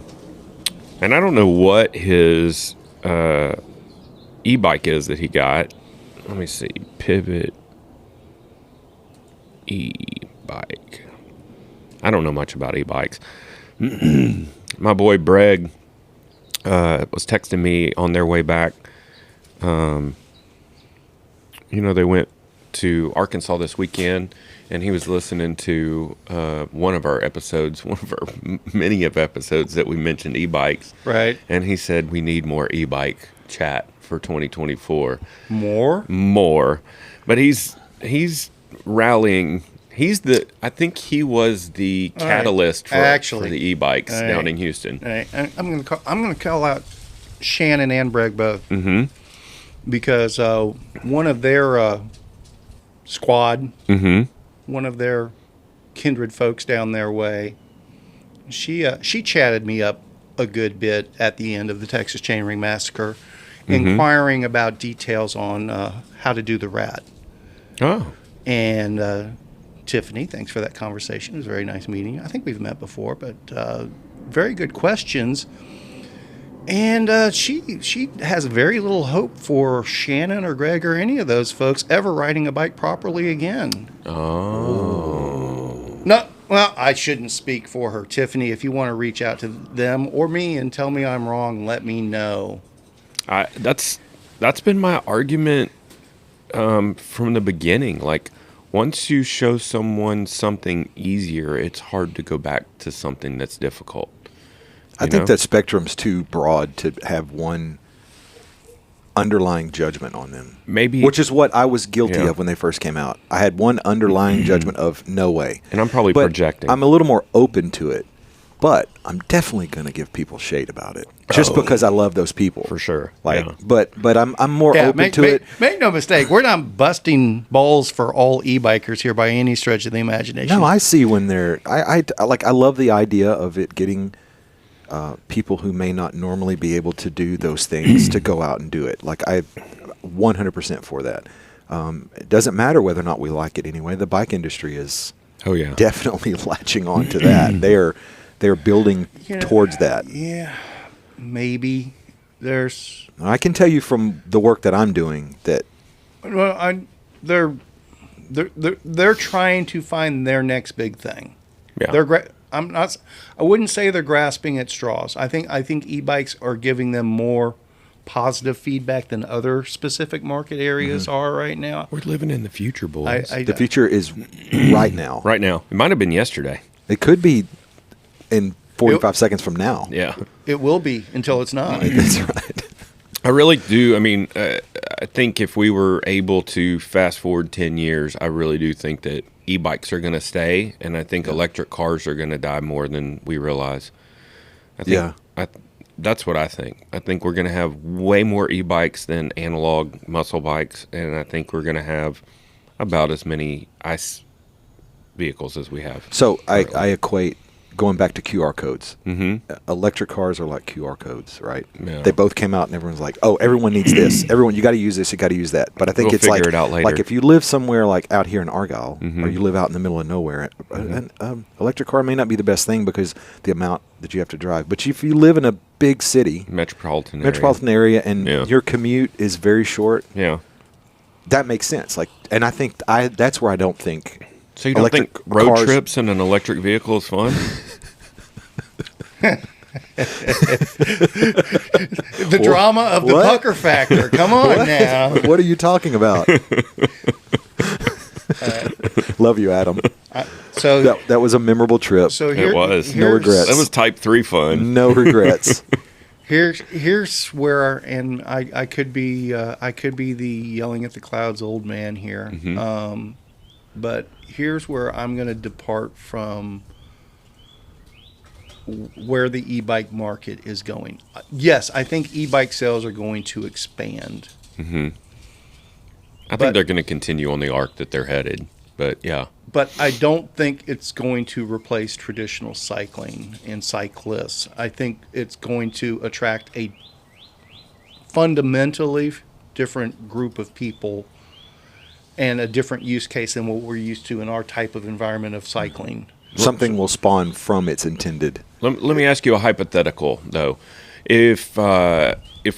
I don't know what his e-bike is that he got. Let me see. Pivot e-bike. I don't know much about e-bikes. My boy Breg was texting me on their way back. They went to Arkansas this weekend, and he was listening to one of our episodes, one of our many of episodes that we mentioned e-bikes. Right. And he said we need more e-bike chat for 2024. More. But he's rallying. I think he was the catalyst for the e-bikes down in Houston. All right. I'm gonna call out Shannon and Breg both. Mm-hmm. Because one of their squad, Mm-hmm. one of their kindred folks down their way, she chatted me up a good bit at the end of the Texas Chainring Massacre, inquiring about details on how to do the rat. Oh. And Tiffany, thanks for that conversation. It was a very nice meeting you. I think we've met before, but very good questions. And she has very little hope for Shannon or Greg or any of those folks ever riding a bike properly again. Oh. No, well, I shouldn't speak for her. Tiffany, if you want to reach out to them or me and tell me I'm wrong, let me know. That's been my argument from the beginning. Like, once you show someone something easier, it's hard to go back to something that's difficult. I think that spectrum's too broad to have one underlying judgment on them. Maybe. Which is what I was guilty of when they first came out. I had one underlying judgment of no way. And I'm probably projecting. I'm a little more open to it. But I'm definitely going to give people shade about it. Just because I love those people. For sure. Like, but I'm more open to it. Make no mistake, we're not busting balls for all e-bikers here by any stretch of the imagination. No, I see when they're I love the idea of it getting people who may not normally be able to do those things to go out and do it. Like, I 100% for that. It doesn't matter whether or not we like it anyway. The bike industry is definitely latching on to that. They're building towards that. Yeah, maybe there's. I can tell you from the work that I'm doing that. Well, they're trying to find their next big thing. Yeah. I wouldn't say they're grasping at straws. I think e-bikes are giving them more positive feedback than other specific market areas are right now. We're living in the future, boys. The future is right now. Right now. It might have been yesterday. It could be in 45 seconds from now. Yeah. It will be until it's not. That's right. I really do. I mean, I think if we were able to fast forward 10 years, I really do think that e-bikes are going to stay, and I think electric cars are going to die more than we realize. That's what I think. I think we're going to have way more e-bikes than analog muscle bikes, and I think we're going to have about as many ICE vehicles as we have. So I equate, going back to QR codes, electric cars are like QR codes, right? Yeah. They both came out and everyone's like, oh, everyone needs this. Everyone, you got to use this, you got to use that. But I think it's figure it out later. like if you live somewhere like out here in Argyle, or you live out in the middle of nowhere, an electric car may not be the best thing because the amount that you have to drive. But if you live in a big city, metropolitan area, and your commute is very short, that makes sense. Like, and I think that's where I don't think. So you don't think road trips in an electric vehicle is fun? The drama of the pucker factor. Come on now. What are you talking about? Love you, Adam. So that was a memorable trip. So it was. No regrets. That was type 3 fun. No regrets. Here's where, and I could be the yelling at the clouds old man here. But here's where I'm going to depart from where the e-bike market is going. Yes, I think e-bike sales are going to expand. I think they're going to continue on the arc that they're headed. But yeah. But I don't think it's going to replace traditional cycling and cyclists. I think it's going to attract a fundamentally different group of people and a different use case than what we're used to in our type of environment of cycling. Something will spawn from its intended. Let me ask you a hypothetical, though. If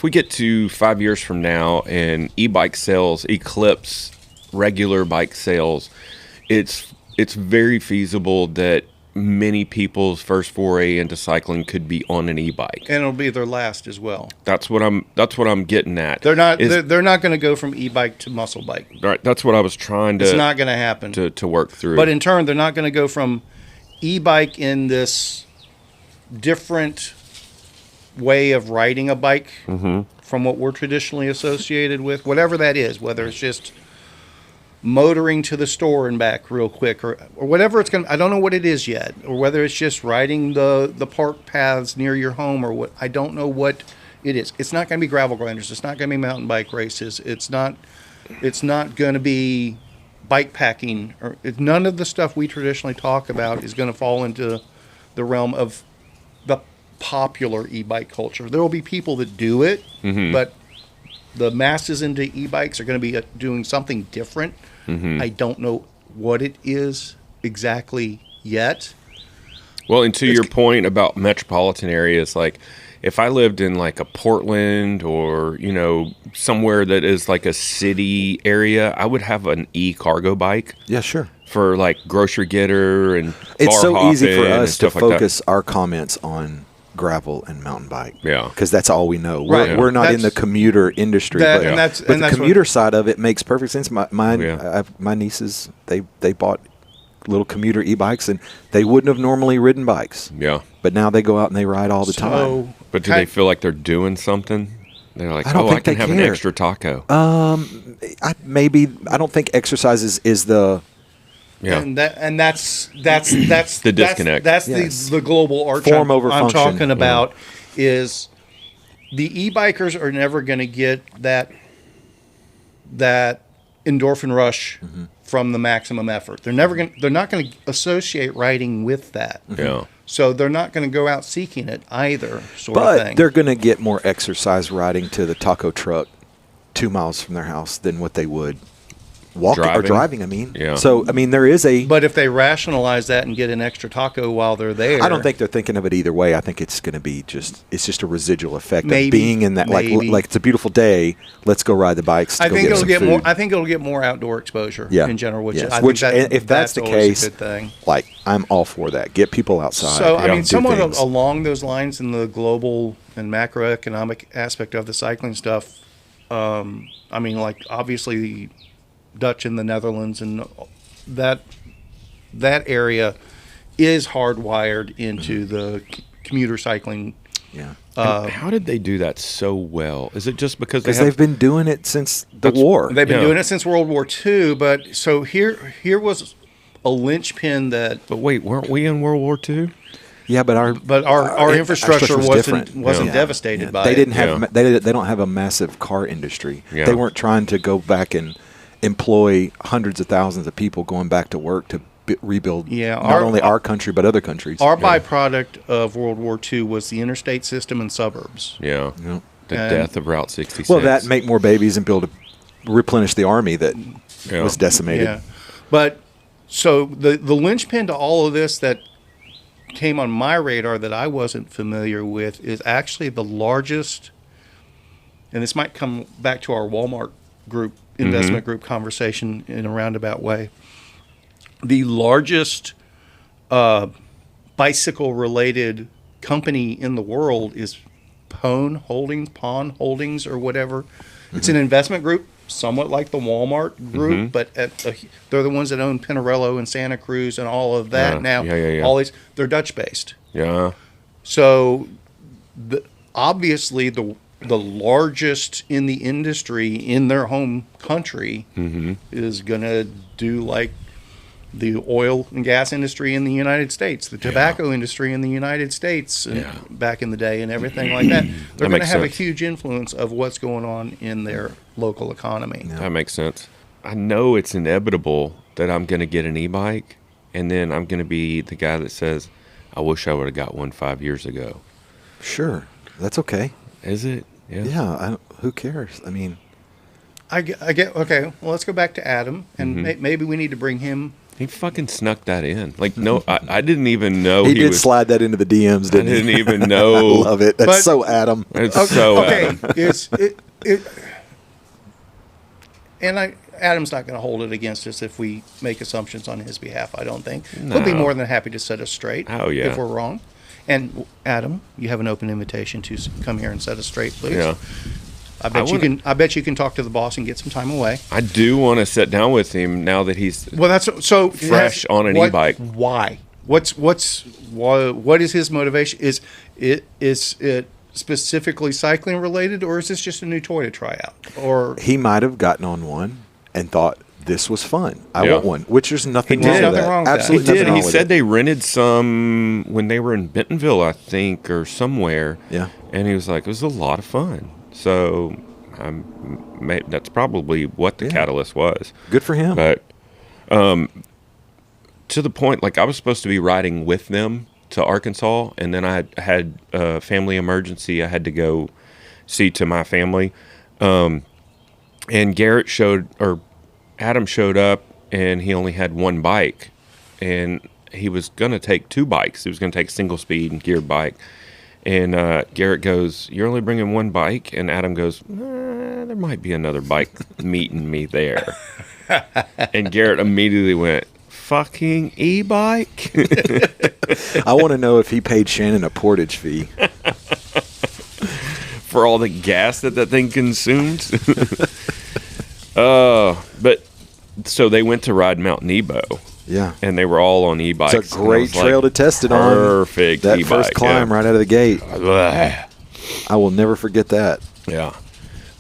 we get to 5 years from now and e-bike sales eclipse regular bike sales, it's very feasible that many people's first foray into cycling could be on an e-bike. And it'll be their last as well. That's what I'm getting at. They're not going to go from e-bike to muscle bike. Right. That's what I was trying to. It's not going to happen. To work through. But in turn, they're not going to go from e-bike in this different way of riding a bike from what we're traditionally associated with, whatever that is, whether it's just motoring to the store and back real quick or whatever it's going to, I don't know what it is yet, or whether it's just riding the park paths near your home or what, I don't know what it is. It's not going to be gravel grinders. It's not going to be mountain bike races. It's not going to be bike packing, or none of the stuff we traditionally talk about is going to fall into the realm of the popular e-bike culture. There will be people that do it, but the masses into e-bikes are going to be doing something different. I don't know what it is exactly yet. Well, and to your point about metropolitan areas, like if I lived in like a Portland or, somewhere that is like a city area, I would have an e-cargo bike. Yeah, sure. For like grocery getter and it's so bar easy for hopping and us to stuff like that. focus our comments on gravel and mountain bike. Yeah. Because that's all we know. Right. We're not in the That's- commuter industry. That- but and that's- but and the that's commuter side of it makes perfect sense. My Yeah. my nieces, they bought little commuter e-bikes, and they wouldn't have normally ridden bikes. Yeah. But now they go out and they ride all the time. But do they feel like they're doing something? They're like, I don't I think can they have an care. extra taco. I don't think exercise is the... Yeah. And that's The disconnect. That's Yes. the global arch Form over I'm function. talking about is the e-bikers are never going to get that endorphin rush from the maximum effort. They're not going to associate riding with that. Yeah. So they're not going to go out seeking it either, sort of But thing. they're going to get more exercise riding to the taco truck 2 miles from their house than what they would walking or driving. I mean, Yeah. So I mean, there is a. But if they rationalize that and get an extra taco while they're there, I don't think they're thinking of it either way. I think it's going to be just a residual effect Maybe, of being in that maybe. like it's a beautiful day. Let's go ride the bikes. To I go think get it'll some get food. more. I think it'll get more outdoor exposure in general. Which Yes. I Which, think that, if that's the always case, a good thing. like I'm all for that. Get people outside. So I mean, do somewhat things. along those lines in the global and macroeconomic aspect of the cycling stuff. I mean, like obviously the Dutch in the Netherlands and that area is hardwired into the commuter cycling. Yeah. How did they do that so well? Is it just because They've been doing it since the war. They've been Yeah. doing it since World War II. But so here was a linchpin that. But wait, weren't we in World War II? Yeah, but our infrastructure was wasn't different. Yeah. devastated Yeah. by They it. didn't have Yeah. they don't have a massive car industry. Yeah. They weren't trying to go back and employ hundreds of thousands of people going back to work to rebuild not only our country but other countries. Our byproduct of World War II was the interstate system and suburbs. Yeah. Yeah. The And- death of Route 66. Well, that make more babies and replenish the army that Yeah. was decimated. Yeah, but so the linchpin to all of this that came on my radar that I wasn't familiar with is actually the largest, and this might come back to our Walmart group investment group conversation in a roundabout way. The largest bicycle related company in the world is Pawn Holdings or whatever. It's an investment group, somewhat like the Walmart group, but they're the ones that own Pinarello and Santa Cruz and all of that. Now, all these, they're Dutch based. Yeah. So, obviously, the largest in the industry in their home country is going to do like the oil and gas industry in the United States, the tobacco industry in the United States back in the day and everything like that. They're going to have a huge influence of what's going on in their local economy. That makes sense. I know it's inevitable that I'm going to get an e-bike, and then I'm going to be the guy that says, I wish I would have got one 5 years ago. Sure. That's okay. Is it? Yeah. Yeah, who cares? I mean, I get okay, well, let's go back to Adam, and maybe we need to bring him. He fucking snuck that in. Like, no, I didn't even know he did was, slide that into the DMs, I didn't he? didn't even know. I love it. That's But- so Adam. It's so Okay, and Adam's not going to hold it against us if we make assumptions on his behalf, I don't think. He'll be more than happy to set us straight if we're wrong. And Adam, you have an open invitation to come here and set us straight, please. Yeah. I bet you can talk to the boss and get some time away. I do want to sit down with him now that he's fresh on an e-bike. Why? What is his motivation? Is it specifically cycling related, or is this just a new toy to try out? Or he might have gotten on one and thought this was fun. I want one, which there's nothing wrong with that. Absolutely nothing wrong with it. He said they rented some when they were in Bentonville, I think, or somewhere. Yeah. And he was like, it was a lot of fun. So that's probably what the catalyst was. Good for him. But to the point, like I was supposed to be riding with them to Arkansas, and then I had a family emergency I had to go see to my family. And Adam showed up, and he only had one bike, and he was going to take two bikes. He was going to take single speed and geared bike. And Garrett goes, "You're only bringing one bike?" And Adam goes, "There might be another bike meeting me there." And Garrett immediately went, "Fucking e-bike?" I want to know if he paid Shannon a portage fee. For all the gas that thing consumed. But so they went to ride Mount Nebo. Yeah. And they were all on e-bikes. It's a great trail to test it on. Perfect that e-bike. First climb right out of the gate. I will never forget that. Yeah.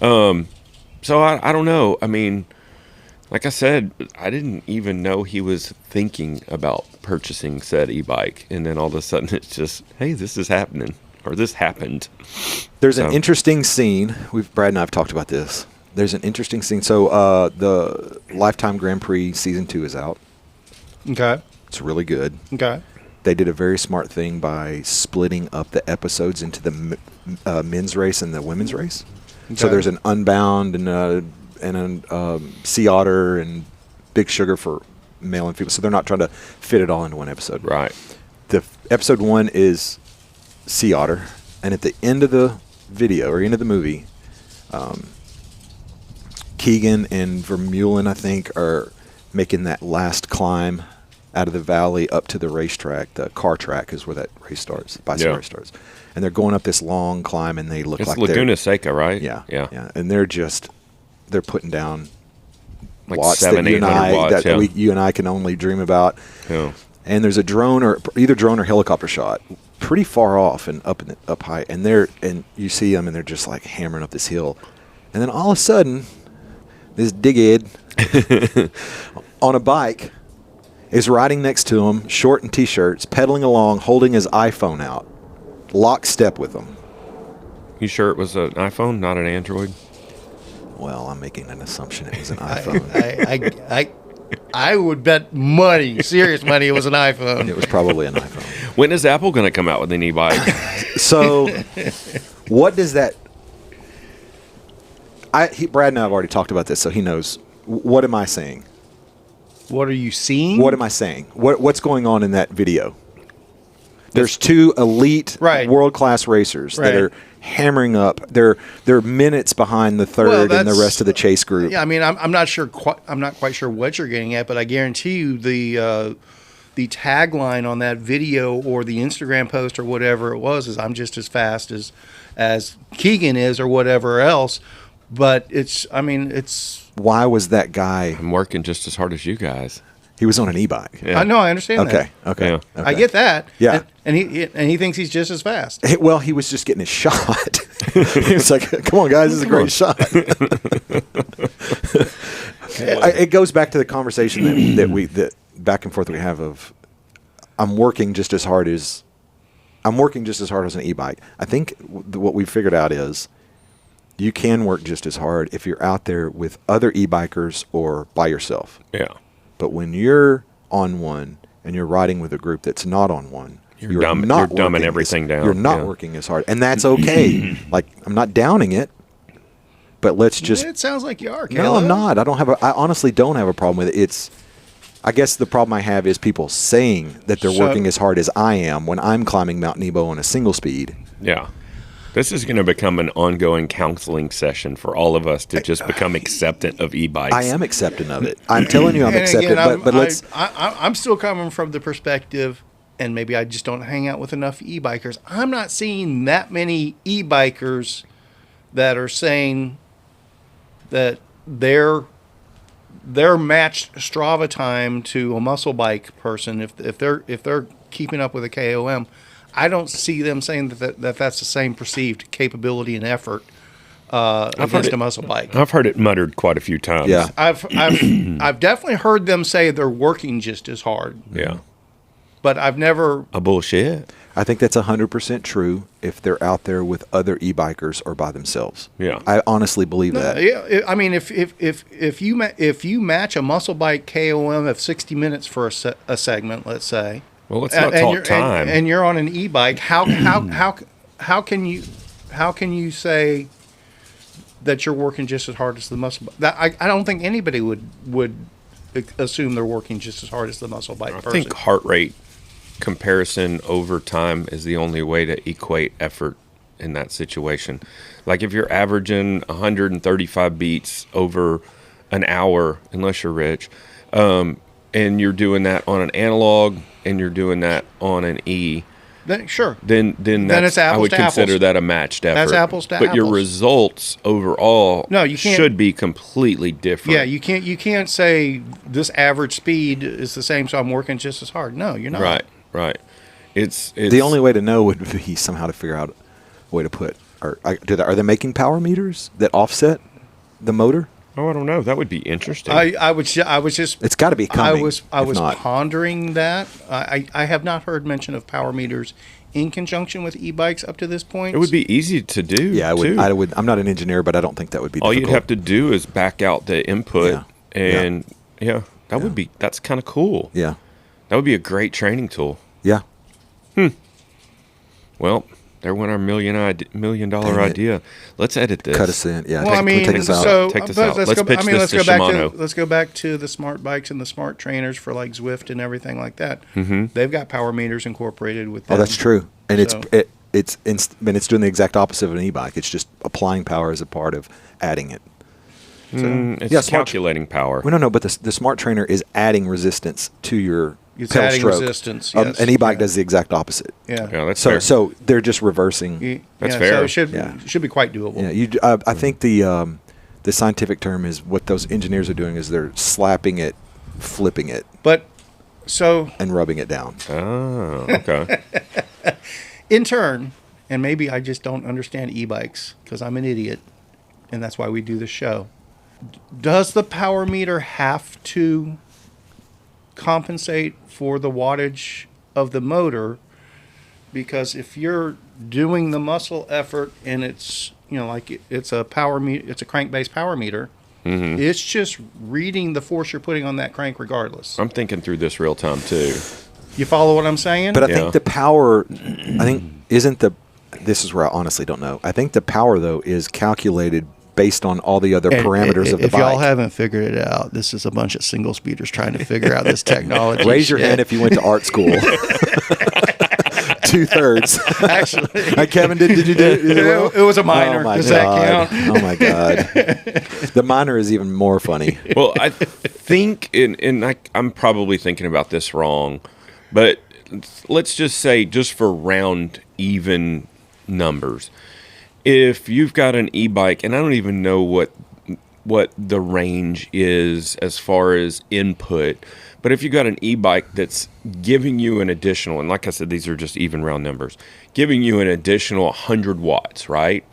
So I don't know. I mean, like I said, I didn't even know he was thinking about purchasing said e-bike. And then all of a sudden it's just, hey, this is happening. Or this happened. There's an interesting scene. Brad and I have talked about this. There's an interesting scene. So the Lifetime Grand Prix Season 2 is out. Okay. It's really good. Okay. They did a very smart thing by splitting up the episodes into the men's race and the women's race. Okay. So there's an Unbound and a Sea Otter and Big Sugar for male and female. So they're not trying to fit it all into one episode. Right. The episode 1 is Sea Otter, and at the end of the video or end of the movie, Keegan and Vermeulen, I think, are making that last climb out of the valley up to the racetrack. The car track is where that race starts, bicycle race starts. And they're going up this long climb, and they look like Laguna Seca, right? Yeah. Yeah. And they're putting down like watts 700-800 watts, that you and I can only dream about. Yeah. And there's a drone or either drone or helicopter shot pretty far off and up high. And you see them, and they're just like hammering up this hill. And then all of a sudden, this dighead on a bike is riding next to him, short and T-shirts, pedaling along, holding his iPhone out, lockstep with him. You sure it was an iPhone, not an Android? Well, I'm making an assumption it was an iPhone. I would bet money, serious money, it was an iPhone. It was probably an iPhone. When is Apple going to come out with an e-bike? So, what does that... Brad and I have already talked about this, so he knows. What am I saying? What are you seeing? What am I saying? What's going on in that video? There's two elite, world-class racers that are hammering up. They're minutes behind the third and the rest of the chase group. Yeah, I mean, I'm not sure. I'm not quite sure what you're getting at, but I guarantee you the tagline on that video or the Instagram post or whatever it was is "I'm just as fast as Keegan is" or whatever else. But it's. Why was that guy? I'm working just as hard as you guys. He was on an e-bike. Yeah. I know. I understand that. Okay. Yeah. Okay. I get that. Yeah. And he thinks he's just as fast. Well, he was just getting his shot. He was like, "Come on, guys, this is a great shot." It goes back to the conversation that back and forth we have of, I'm working just as hard as an e-bike. I think what we figured out is, you can work just as hard if you're out there with other e-bikers or by yourself. Yeah. But when you're on one and you're riding with a group that's not on one, you're dumbing everything down. You're not working as hard. And that's okay. Like, I'm not downing it, but let's just... It sounds like you are, Caleb. No, I'm not. I honestly don't have a problem with it. I guess the problem I have is people saying that they're working as hard as I am when I'm climbing Mount Nebo on a single speed. Yeah. This is going to become an ongoing counseling session for all of us to just become acceptant of e-bikes. I am accepting of it. I'm telling you I'm And accepting, again, but let's... I'm still coming from the perspective, and maybe I just don't hang out with enough e-bikers. I'm not seeing that many e-bikers that are saying that their matched Strava time to a muscle bike person, if they're keeping up with a KOM, I don't see them saying that's the same perceived capability and effort against a muscle bike. I've heard it muttered quite a few times. Yeah. I've definitely heard them say they're working just as hard. Yeah. But I've never. A bullshit. I think that's 100% true if they're out there with other e-bikers or by themselves. Yeah. I honestly believe that. Yeah, I mean, if you match a muscle bike KOM of 60 minutes for a segment, let's say. Well, let's not talk time. And you're on an e-bike. How can you say that you're working just as hard as the muscle bike? I don't think anybody would assume they're working just as hard as the muscle bike person. I think heart rate comparison over time is the only way to equate effort in that situation. Like if you're averaging 135 beats over an hour, unless you're rich, and you're doing that on an analog and you're doing that on an E, then sure. Then it's apples I would to consider apples. that a matched effort. That's apples to But your apples. results overall You can't, should be completely different. Yeah, you can't say this average speed is the same, so I'm working just as hard. No, you're not. Right. It's The only way to know would be somehow to figure out a way to put... Are they making power meters that offset the motor? Oh, I don't know. That would be interesting. I was just. It's got to be coming. I was not. pondering that. I have not heard mention of power meters in conjunction with e-bikes up to this point. It would be easy to do. Yeah, too. I would. I'm not an engineer, but I don't think that would be All difficult. you'd have to do is back out the input, Yeah. and would be. That's kind of cool. Yeah. That would be a great training tool. Yeah. Well, there went our $1 million Dang it. idea. Let's edit this. Cut us in. Yeah. Well, I mean, take us out. so Take this but out. Let's pitch this to Shimano. Let's go back to the smart bikes and the smart trainers for like Zwift and everything like that. Mm-hmm. They've got power meters incorporated with them. Oh, that's true. And So- it's doing the exact opposite of an e-bike. It's just applying power as a part of adding it. It's Yeah, smart- calculating power. Well, no, but the smart trainer is adding resistance to your It's pedal adding stroke. resistance, yes. An e-bike Yeah. does the exact opposite. Yeah. Yeah, that's fair. So they're just reversing. That's So fair. it should Yeah. should be quite doable. Yeah, I think the scientific term is what those engineers are doing is they're slapping it, flipping it, But so and rubbing it down. Oh, okay. in turn, and maybe I just don't understand e-bikes because I'm an idiot, and that's why we do this show. Does the power meter have to compensate for the wattage of the motor? Because if you're doing the muscle effort and it's like it's a power meter, it's a crank-based power meter. Mm-hmm. It's just reading the force you're putting on that crank regardless. I'm thinking through this real time too. You follow what I'm saying? But I Yeah. think the power, this is where I honestly don't know. I think the power, though, is calculated based on all the other parameters of the if bike. y'all haven't figured it out, this is a bunch of single speeders trying to figure out this technology. Raise your shit. hand if you went to art school. 2/3. Actually, Kevin, did you do it? Well? it was a minor. Oh my Does God. that count? Oh my God. The minor is even more funny. Well, I think, I'm probably thinking about this wrong, but let's just say, just for round even numbers, if you've got an e-bike, and I don't even know what the range is as far as input, but if you got an e-bike that's giving you an additional, and like I said, these are just even round numbers, giving you an additional 100 watts, right?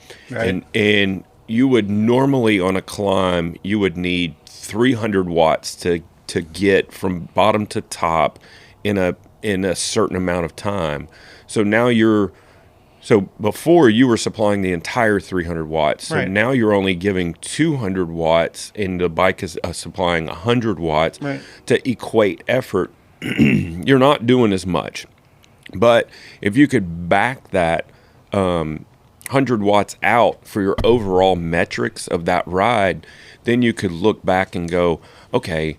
And you would normally on a climb, you would need 300 watts to get from bottom to top in a certain amount of time. So now so before you were supplying the entire 300 watts. So Right. now you're only giving 200 watts and the bike is supplying 100 watts Right. to equate effort. You're not doing as much. But if you could back that 100 watts out for your overall metrics of that ride, then you could look back and go, okay,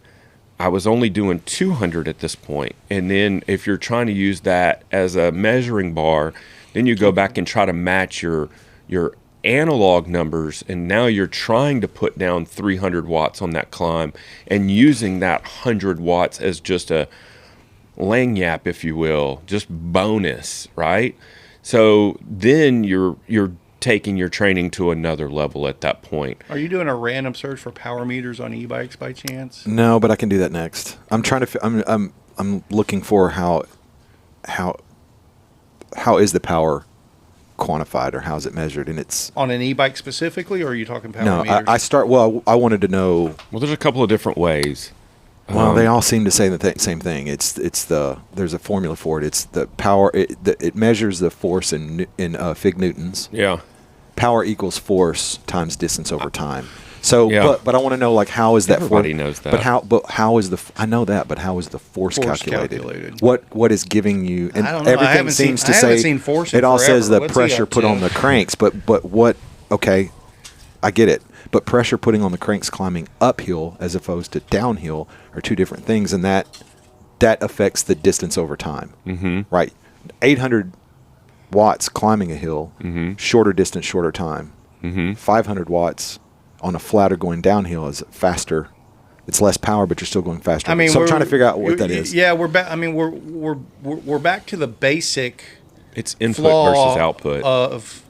I was only doing 200 at this point. And then if you're trying to use that as a measuring bar, then you go back and try to match your your analog numbers, and now you're trying to put down 300 watts on that climb and using that 100 watts as just a lagniappe, if you will, just bonus, right? So then you're taking your training to another level at that point. Are you doing a random search for power meters on e-bikes by chance? No, but I can do that next. I'm trying to. I'm looking for how is the power quantified, or how is it measured? And it's On an e-bike specifically, or are you talking power no. meters? I start. Well, I wanted to know. Well, there's a couple of different ways. Well, they all seem to say the same thing. There's a formula for it. It's the power. It measures the force in Fig Newtons. Yeah. Power equals force times distance over time. So, Yeah. but I want to know, like, how is that? Everybody knows that. But how is the? I know that, but how is the force calculated? What is giving you? And I don't know. I everything haven't seems seen- to I haven't say seen force in it all forever. says the What's he pressure up put to? on the cranks. But what? Okay, I get it. But pressure putting on the cranks climbing uphill as opposed to downhill are two different things, and that affects the distance over time. Mm-hmm. Right, 800 watts climbing a hill, shorter distance, shorter time. 500 watts on a flatter going downhill is faster. It's less power, but you're still going faster. I mean, so I'm trying to figure out what that is. Yeah, we're back. I mean, we're back to the basic It's input flaw versus output. of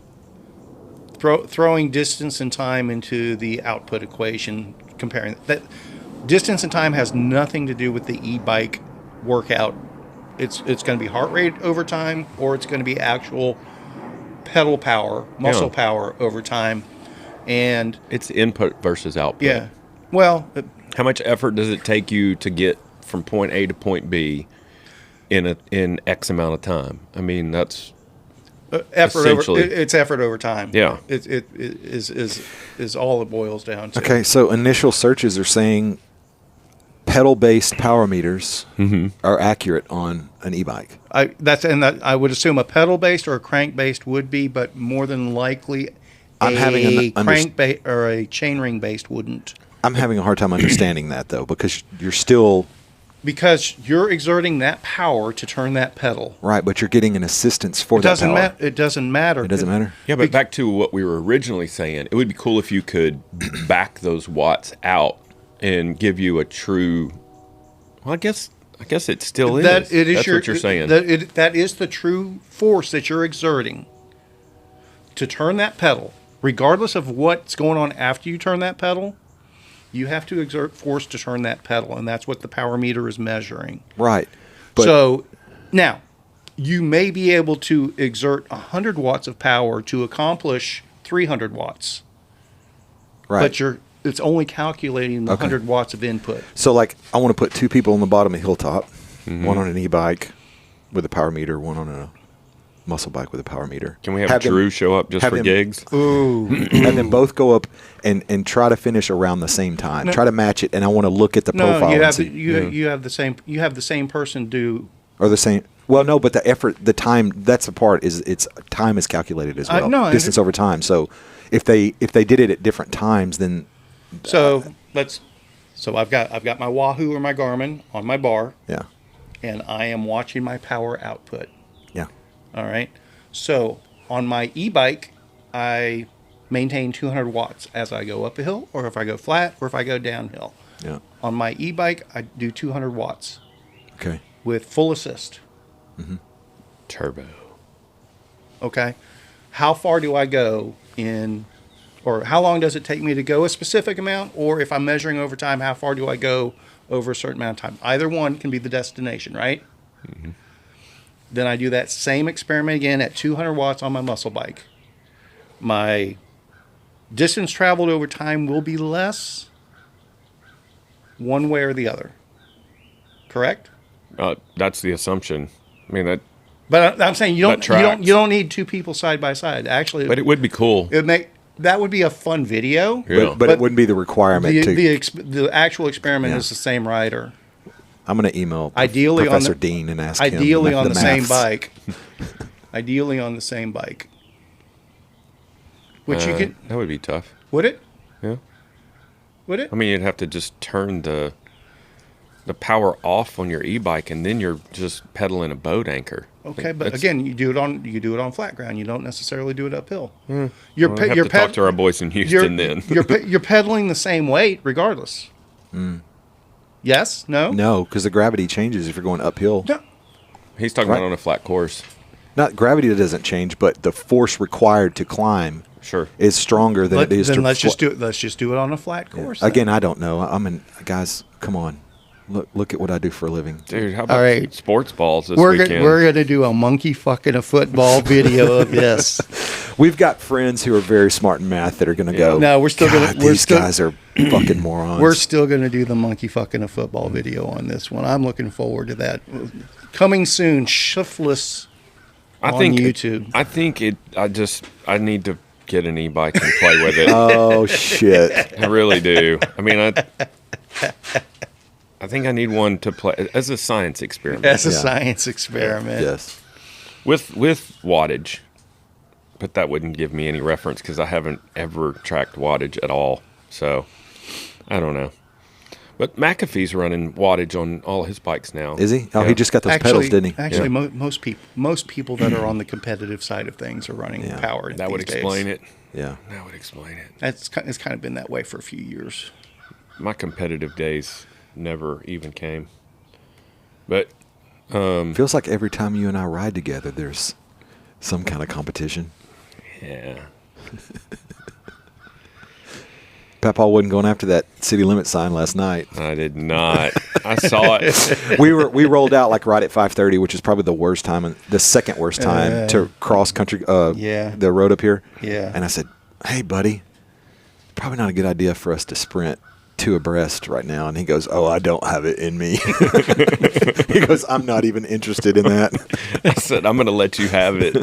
throwing distance and time into the output equation. Comparing that, distance and time has nothing to do with the e-bike workout. It's going to be heart rate over time, or it's going to be actual pedal power, muscle power over time, and It's input versus output. yeah. Well, How much effort does it take you to get from point A to point B in X amount of time? I mean, that's effort over Essentially. it's effort over time. Yeah. It is all it boils down to. Okay, so initial searches are saying pedal-based power meters are accurate on an e-bike. I would assume a pedal based or a crank based would be, but more than likely I'm having a an crank based or a chainring based wouldn't, I'm having a hard time understanding that, though, because you're still because you're exerting that power to turn that pedal. right, but you're getting an assistance for that power. It doesn't matter. It doesn't matter. yeah. But back to what we were originally saying, it would be cool if you could back those watts out and give you a true. Well, I guess it still is. That it is That's what you're saying. That is the true force that you're exerting to turn that pedal, regardless of what's going on after you turn that pedal. You have to exert force to turn that pedal, and that's what the power meter is measuring. Right. But So now you may be able to exert 100 watts of power to accomplish 300 watts, right. but it's only calculating the Okay. 100 watts of input. So, like, I want to put two people on the bottom of a hilltop, one on an e-bike with a power meter, one on a muscle bike with a power meter. Can we have them- Drew show up just have for them- gigs? Ooh. have them both go up and try to finish around the same time. No. Try to match it, and I want to look at the profile No, you and have see, you have the same person do. or the same. Well, no, but the effort, the time. That's the part is time is calculated as well. no, I distance over time. So if they did it at different times, then So I've got my Wahoo or my Garmin on my bar, yeah, and I am watching my power output. yeah, All right. So on my e-bike, I maintain 200 watts as I go up a hill, or if I go flat, or if I go downhill. yeah. On my e-bike, I do 200 watts Okay. with full assist. Turbo. Okay. How far do I go in, or how long does it take me to go a specific amount? Or if I'm measuring over time, how far do I go over a certain amount of time? Either one can be the destination, right? Then I do that same experiment again at 200 watts on my muscle bike. My distance traveled over time will be less one way or the other. Correct? That's the assumption. I mean that, But I'm saying you That tracks. don't need two people side by side. Actually, but it would be cool. that would be a fun video. Yeah. But it wouldn't be the requirement to. The actual experiment Yeah. is the same rider. I'm going to email Ideally on Professor the- Dean and ask Ideally him on the same maths. bike. Ideally on the same bike. Which you can That would be tough. would it? Yeah. Would it? I mean, you'd have to just turn the power off on your e-bike, and then you're just pedaling a boat anchor. Okay, but That's- again, you do it on flat ground. You don't necessarily do it uphill. We'll have to talk to our boys in Houston then. You're pedaling the same weight regardless. Yes? No? No, because the gravity changes if you're going uphill. No. He's talking about on a flat course. Not gravity doesn't change, but the force required to climb Sure. is stronger than it is to. Let's just do it on a flat course. Again, I don't know. Guys, come on. Look at what I do for a living. Dude, how about All right. sports balls this we're weekend? we're gonna do a monkey fucking a football video of this. We've got friends who are very smart in math that are going to go. No, we're still "God, gonna. These guys are fucking morons. We're still gonna do the monkey fucking a football video on this one. I'm looking forward to that. Coming soon, shiftless on YouTube. I think it. I need to get an e-bike and play with it. Oh shit! I really do. I mean, I think I need one to play as a science experiment. As a science experiment. Yes. with wattage, but that wouldn't give me any reference because I haven't ever tracked wattage at all. So I don't know. But McAfee's running wattage on all his bikes now. Is he? Oh, Yeah. he just got those pedals, didn't he? Actually, most people that are on the competitive side of things are running powered. That would these days. explain it. Yeah. That would explain it. It's kind of been that way for a few years. My competitive days never even came. But Feels like every time you and I ride together, there's some kind of competition. yeah. Papa wasn't going after that city limit sign last night. I did not. I saw it. We rolled out like right at 5:30, which is probably the worst time, and the second worst time to cross country. The road up here. Yeah. And I said, "Hey, buddy, probably not a good idea for us to sprint two abreast right now." And he goes, "Oh, I don't have it in me." He goes, "I'm not even interested in that." I said, I'm going to let you have it.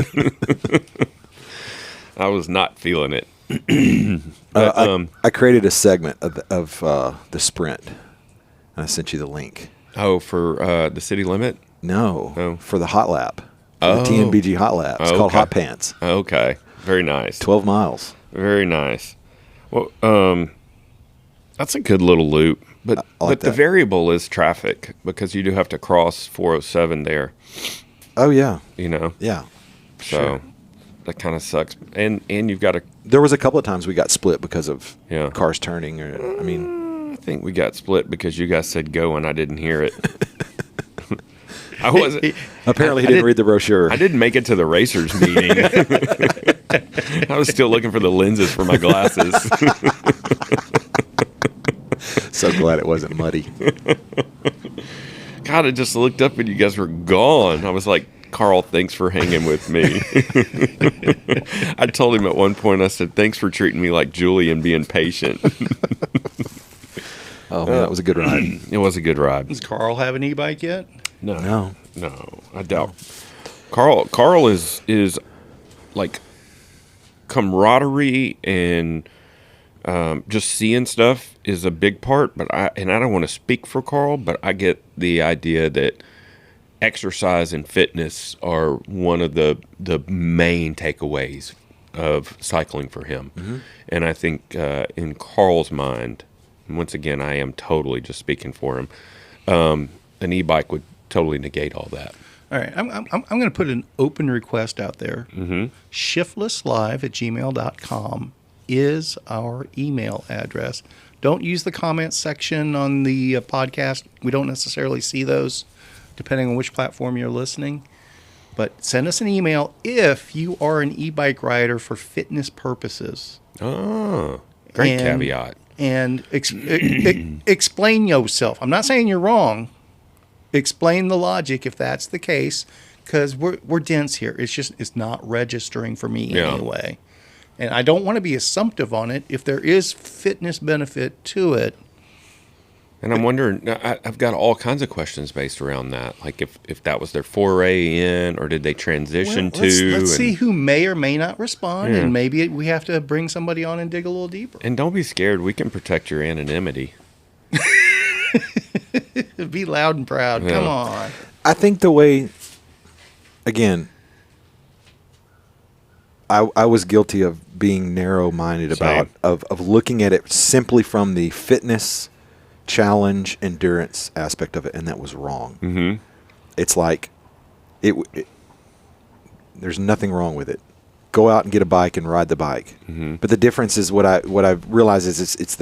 I was not feeling it. But, I created a segment of the sprint, and I sent you the link. oh, for the city limit? No, Oh. for the hot lap, Oh. the TNBG hot lap. It's Oh, called okay. Hot Pants. Okay. Very nice. 12 miles. Very nice. Well, that's a good little loop. But I like the that. variable is traffic because you do have to cross 407 there, Oh yeah, you know? yeah. So Sure. that kind of sucks. And you've got to, There was a couple of times we got split because of Yeah. cars turning. Or I mean, I think we got split because you guys said go and I didn't hear it. I wasn't. apparently he I didn't read the brochure. I didn't make it to the racers meeting. I was still looking for the lenses for my glasses. So glad it wasn't muddy. God, I just looked up and you guys were gone. I was like, Carl, thanks for hanging with me. I told him at one point, I said, thanks for treating me like Julie and being patient. Oh man, that was a good ride. It was a good ride. Does Carl have an e-bike yet? No. No, I doubt. Carl is like camaraderie and just seeing stuff is a big part. But I don't want to speak for Carl, but I get the idea that exercise and fitness are one of the main takeaways of cycling for him. Mm-hmm. And I think in Carl's mind, and once again, I am totally just speaking for him, an e-bike would totally negate all that. All right, I'm going to put an open request out there. Mm-hmm. shiftlesslive@gmail.com is our email address. Don't use the comments section on the podcast. We don't necessarily see those, depending on which platform you're listening. But send us an email if you are an e-bike rider for fitness purposes. Oh, great And- caveat. And explain yourself. I'm not saying you're wrong. Explain the logic if that's the case, because we're dense here. It's not registering for me anyway. And I don't want to be assumptive on it. If there is fitness benefit to it, And I'm wondering, I've got all kinds of questions based around that. Like if that was their foray in, or did they transition well, let's to? see who may or may not respond, Yeah. and maybe we have to bring somebody on and dig a little deeper. And don't be scared. We can protect your anonymity. Be loud and proud. Yeah. Come on. I think the way, again, I was guilty of being narrow-minded about of looking at it simply from the fitness, challenge, endurance aspect of it, and that was wrong. Mm-hmm. It's like it There's nothing wrong with it. Go out and get a bike and ride the bike. But the difference is what I've realized is it's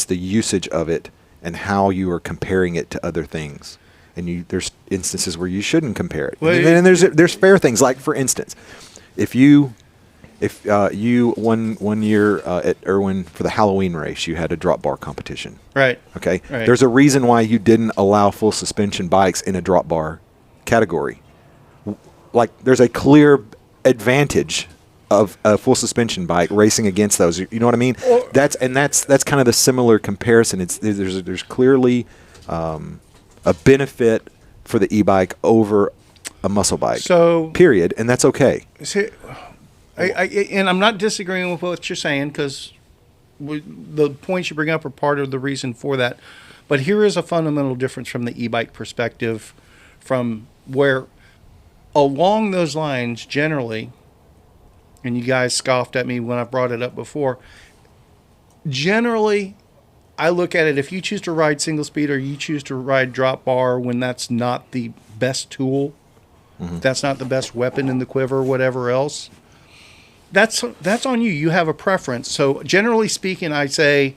the usage of it and how you are comparing it to other things. And there's instances where you shouldn't compare it. Well, And there's fair things, like for instance, if you one year at Irwin for the Halloween race, you had a drop bar competition. Right. Okay. Right. There's a reason why you didn't allow full suspension bikes in a drop bar category. Like, there's a clear advantage of a full suspension bike racing against those. You know what I mean? That's kind of the similar comparison. There's clearly a benefit for the e-bike over a muscle bike. So, period, and that's okay. see, and I'm not disagreeing with what you're saying, because the points you bring up are part of the reason for that. But here is a fundamental difference from the e-bike perspective, from where along those lines, generally, and you guys scoffed at me when I brought it up before, generally, I look at it, if you choose to ride single speed or you choose to ride drop bar when that's not the best tool, that's not the best weapon in the quiver, whatever else, that's on you. You have a preference. So generally speaking, I say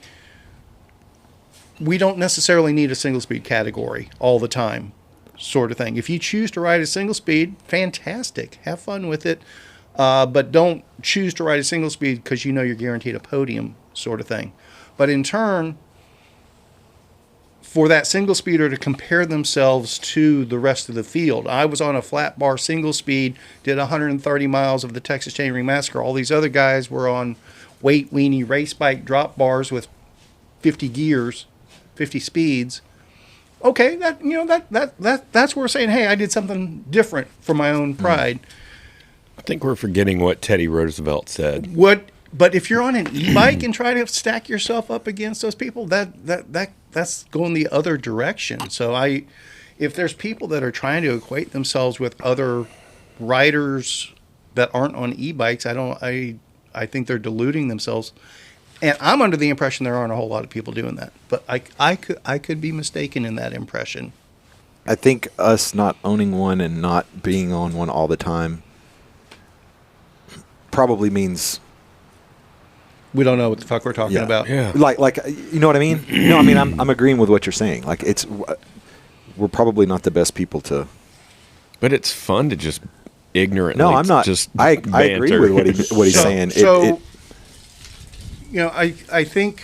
we don't necessarily need a single speed category all the time, sort of thing. If you choose to ride a single speed, fantastic. Have fun with it. But don't choose to ride a single speed because you know you're guaranteed a podium, sort of thing. But in turn, for that single speeder to compare themselves to the rest of the field, I was on a flat bar single speed, did 130 miles of the Texas Chainring Massacre. All these other guys were on weight weenie race bike drop bars with 50 gears, 50 speeds. Okay, that's where we're saying, hey, I did something different for my own pride. I think we're forgetting what Teddy Roosevelt said. But if you're on an e-bike and try to stack yourself up against those people, that's going the other direction. So if there's people that are trying to equate themselves with other riders that aren't on e-bikes, I think they're deluding themselves. And I'm under the impression there aren't a whole lot of people doing that. But I could be mistaken in that impression. I think us not owning one and not being on one all the time probably means we don't know what the fuck we're talking about. Yeah. like you know what I mean? No, I mean I'm agreeing with what you're saying. Like, we're probably not the best people to. But it's fun to just ignorantly. No, I'm not. Just I agree with what he's saying. So I think,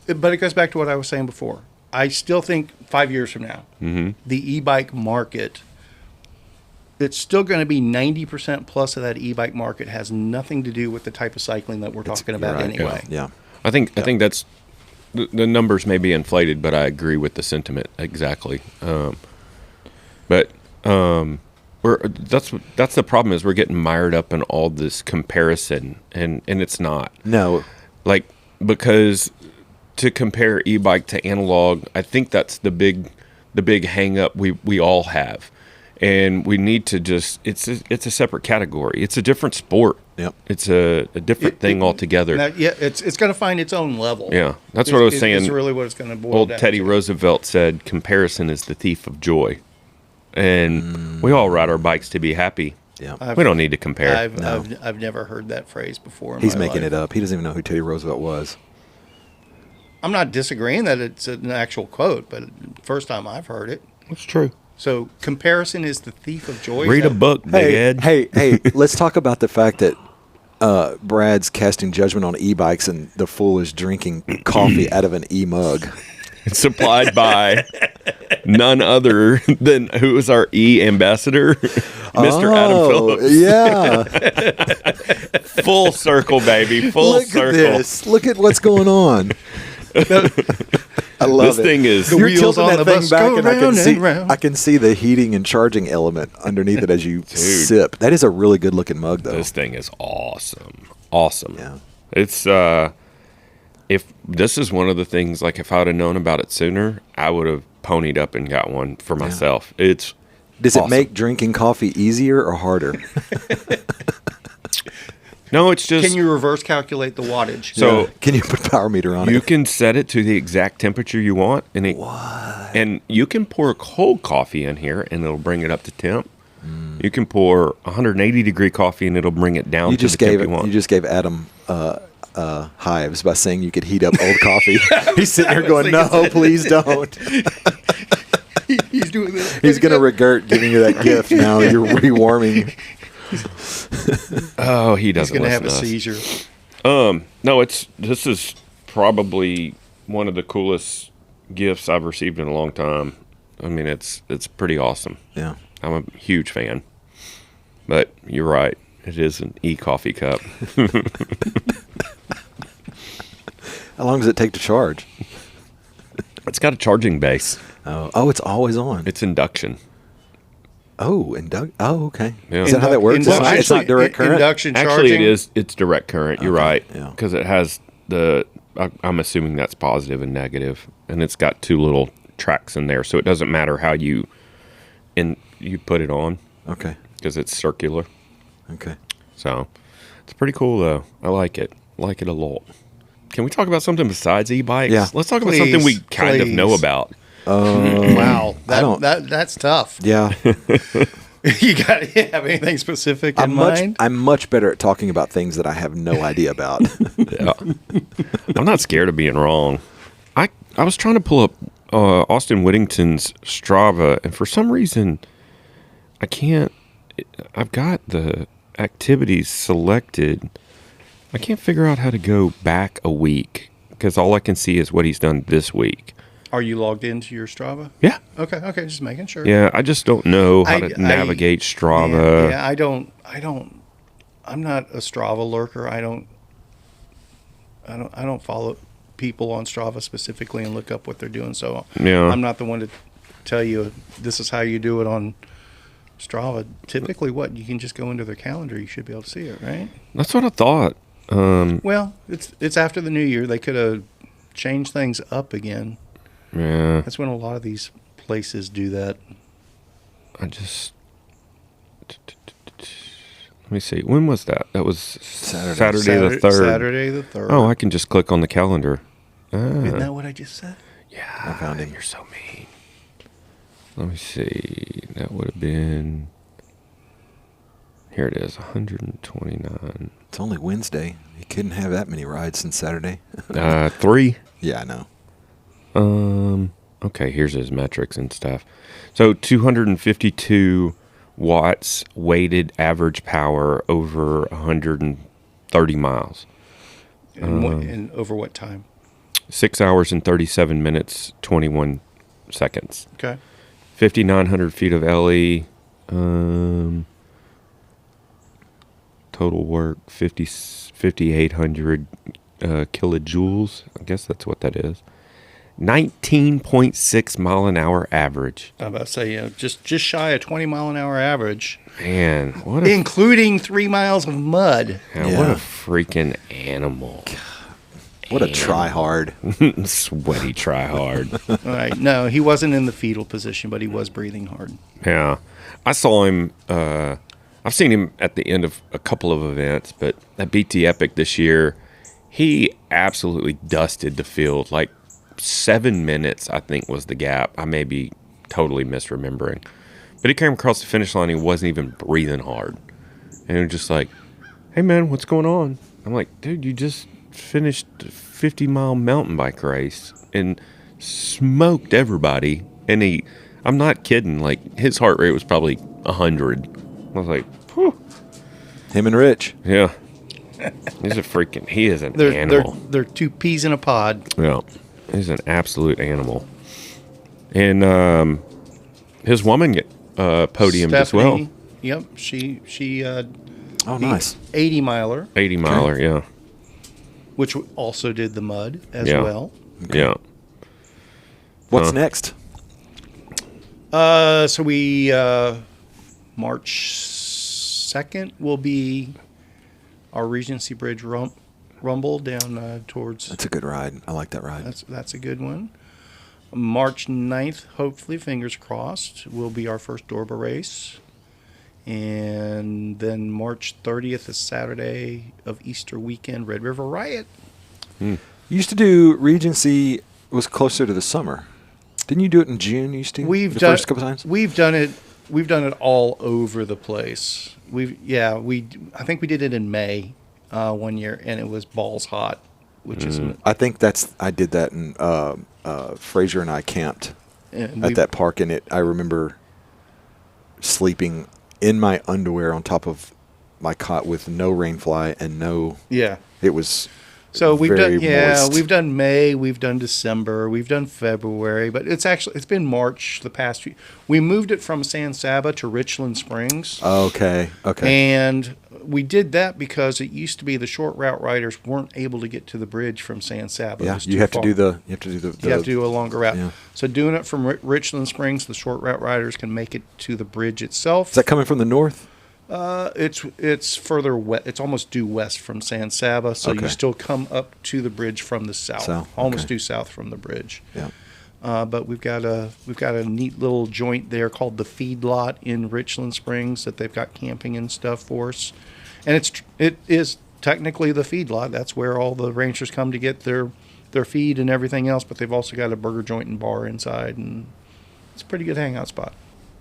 but it goes back to what I was saying before. I still think 5 years from now, the e-bike market, it's still going to be 90% plus of that e-bike market has nothing to do with the type of cycling that we're talking about right. anyway. Yeah. I think that's the numbers may be inflated, but I agree with the sentiment exactly. That's the problem, is we're getting mired up in all this comparison, and it's not. No. Like, because to compare e-bike to analog, I think that's the big hang up we all have. And we need to just, it's a separate category. It's a different sport. Yep. It's a different thing altogether. It's going to find its own level. Yeah. That's what I was saying. It's really what it's going to boil Old down Teddy to. Roosevelt said, comparison is the thief of joy. And we all ride our bikes to be happy. Yeah. We don't need to compare. I've never heard that phrase before in He's my making life. it up. He doesn't even know who Teddy Roosevelt was. I'm not disagreeing that it's an actual quote, but first time I've heard it. That's true. So comparison is the thief of joy. Read a book, Big Ed. Hey, let's talk about the fact that Brad's casting judgment on e-bikes and the fool is drinking coffee out of an e-mug. It's supplied by none other than who is our e-ambassador, Mr. Adam Phillips. Yeah. Full circle, baby. Full Look circle. at this. Look at what's going on. I love This it. thing is- The You're wheels tilting on that the thing bus back, go and I can round see and round. I can see the heating and charging element underneath it as you sip. That is a really good looking mug, though. This thing is awesome. Awesome. Yeah. It's if this is one of the things, like, if I would have known about it sooner, I would have ponied up and got one for myself. It's Does awesome. it make drinking coffee easier or harder? No, it's just Can you reverse calculate the wattage? So- Yeah. Can you put a power meter on you it? can set it to the exact temperature you want, and and you can pour cold coffee in here, and it'll bring it up to temp. You can pour 180 degree coffee and it'll bring it down to the temp you want. You just gave Adam hives by saying you could heat up old coffee. He's sitting there going, "No, please don't." He's doing this. He's going to regret giving you that gift now. You're rewarming. Oh, he doesn't. He's going to have listen a to us. seizure. No, this is probably one of the coolest gifts I've received in a long time. I mean, it's pretty awesome. Yeah. I'm a huge fan. But you're right. It is an e-coffee cup. How long does it take to charge? It's got a charging base. Oh, it's always on. It's induction. Oh, okay. Yeah. Is that how that works? It's not direct current? Induction charging? Actually, it is. It's direct current. You're right. Yeah. Because it has I'm assuming that's positive and negative. And it's got two little tracks in there. So it doesn't matter how you put it on. Okay. Because it's circular. Okay. So it's pretty cool, though. I like it. Like it a lot. Can we talk about something besides e-bikes? Yeah. Let's talk about something we kind of know about. Wow. That's tough. Yeah. You got to have anything specific in mind? I'm much better at talking about things that I have no idea about. Yeah. I'm not scared of being wrong. I was trying to pull up Austin Whittington's Strava, and for some reason, I can't. I've got the activities selected. I can't figure out how to go back a week because all I can see is what he's done this week. Are you logged into your Strava? Yeah. Okay, just making sure. Yeah, I just don't know how to navigate Strava. Yeah, I'm not a Strava lurker. I don't follow people on Strava specifically and look up what they're doing. So Yeah. I'm not the one to tell you this is how you do it on Strava. Typically, you can just go into their calendar. You should be able to see it, right? That's what I thought. Well, it's after the new year. They could have changed things up again. Yeah. That's when a lot of these places do that. Let me see. When was that? That was Saturday the 3rd. Saturday the 3rd. Oh, I can just click on the calendar. Isn't that what I just said? Yeah. I found him. You're so mean. Let me see. That would have been... Here it is, 129. It's only Wednesday. You couldn't have that many rides since Saturday. 3. Yeah, I know. Okay, here's his metrics and stuff. So 252 watts weighted average power over 130 miles. And over what time? 6 hours and 37 minutes, 21 seconds. Okay. 5,900 feet of LE. Total work, 5,800 kilojoules. I guess that's what that is. 19.6 mile an hour average. I'm about to say, just shy of 20 mile an hour average. Man, including 3 miles of mud. What a freaking animal. What a try-hard. Sweaty try-hard. All right. No, he wasn't in the fetal position, but he was breathing hard. Yeah. I saw him, I've seen him at the end of a couple of events, but at BT Epic this year, he absolutely dusted the field. Like 7 minutes, I think, was the gap. I may be totally misremembering. But he came across the finish line, he wasn't even breathing hard. And it was just like, hey, man, what's going on? I'm like, dude, you just finished a 50-mile mountain bike race and smoked everybody. And I'm not kidding, like, his heart rate was probably 100. I was like, whew. Him and Rich. Yeah. He is an animal. They're two peas in a pod. Yeah. He's an absolute animal. And his woman podiumed as well. Yep. She nice. 80 miler. 80 miler, yeah. Which also did the mud as Yeah. well. Okay. Yeah. What's next? So we March 2nd will be our Regency Bridge rumble down towards. That's a good ride. I like that ride. That's a good one. March 9th, hopefully, fingers crossed, will be our first Dorba race. And then March 30th is Saturday of Easter weekend, Red River Riot. You used to do Regency, was closer to the summer. Didn't you do it in June? First couple times? We've done it we've done it all over the place. I think we did it in May 1 year, and it was balls hot, which is I think I did that, and Fraser and I camped at that park, and I remember sleeping in my underwear on top of my cot with no rain fly and no. Yeah. It was. So we've done moist. we've done May, we've done December, we've done February, but it's been March the past few. We moved it from San Saba to Richland Springs. Okay. And we did that because it used to be the short route riders weren't able to get to the bridge from San Saba. Yeah, you have to do a longer route. Yeah. So doing it from Richland Springs, the short route riders can make it to the bridge itself. Is that coming from the north? It's further west. It's almost due west from San Saba, so Okay. you still come up to the bridge from the south. Almost due south from the bridge. Yeah. But we've got a neat little joint there called the Feed Lot in Richland Springs that they've got camping and stuff for us, and it is technically the feed lot. That's where all the ranchers come to get their feed and everything else. But they've also got a burger joint and bar inside, and it's a pretty good hangout spot.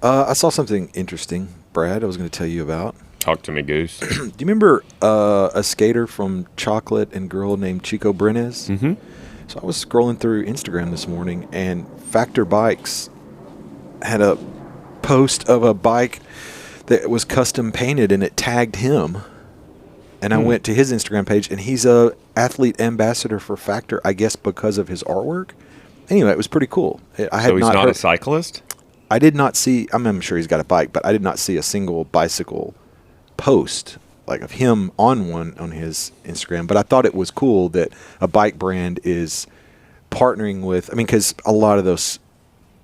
I saw something interesting, Brad. I was going to tell you about. Talk to me, Goose. Do you remember a skater from Chocolate and Girl named Chico Brenes? Mm-hmm. So I was scrolling through Instagram this morning, and Factor Bikes had a post of a bike that was custom painted, and it tagged him. And I went to his Instagram page, and he's a athlete ambassador for Factor, I guess because of his artwork. Anyway, it was pretty cool. So he's not a cyclist? I did not see, I'm sure he's got a bike, but I did not see a single bicycle post like of him on his Instagram. But I thought it was cool that a bike brand is partnering with, because a lot of those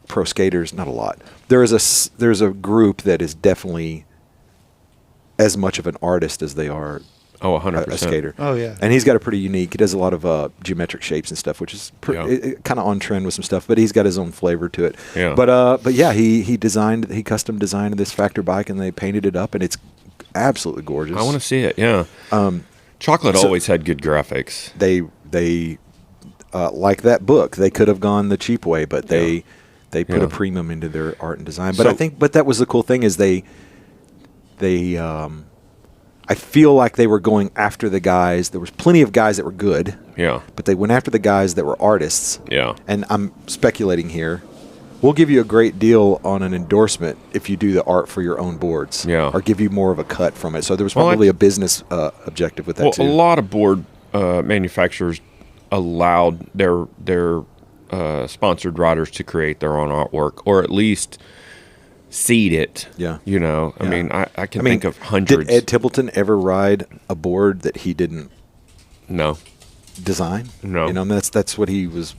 pro skaters, not a lot, there's a group that is definitely as much of an artist as they are 100%. a skater. Oh, yeah. And he's got a pretty unique, he does a lot of geometric shapes and stuff, which is kind of on trend with some stuff, but he's got his own flavor to it. Yeah. But yeah, he custom designed this Factor bike, and they painted it up, and it's absolutely gorgeous. I want to see it, yeah. Chocolate always had good graphics. They like that book. They could have gone the cheap way, but they put a premium into their art and design. But but that was the cool thing is they I feel like they were going after the guys. There was plenty of guys that were good. Yeah. But they went after the guys that were artists. Yeah. And I'm speculating here. We'll give you a great deal on an endorsement if you do the art for your own boards. Yeah. Or give you more of a cut from it. So there was probably a business objective with that too. A lot of board manufacturers allowed their sponsored riders to create their own artwork, or at least seed it. Yeah. I can think of hundreds. Did Ed Templeton ever ride a board that he didn't design? No. That's what he was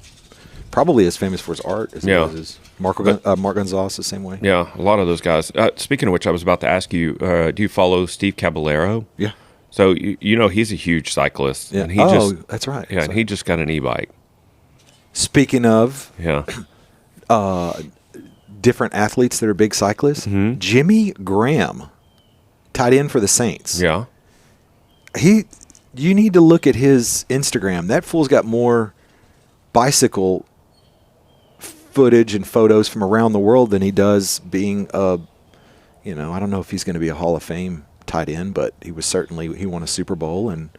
probably as famous for his art as he was his Mark Gonzalez the same way. Yeah, a lot of those guys. Speaking of which, I was about to ask you, do you follow Steve Caballero? Yeah. So, he's a huge cyclist. Yeah. And that's right. Yeah, and he just got an e-bike. Speaking of Yeah. different athletes that are big cyclists, Jimmy Graham, tight end for the Saints. Yeah. You need to look at his Instagram. That fool's got more bicycle footage and photos from around the world than he does being I don't know if he's going to be a Hall of Fame tight end, but he won a Super Bowl, and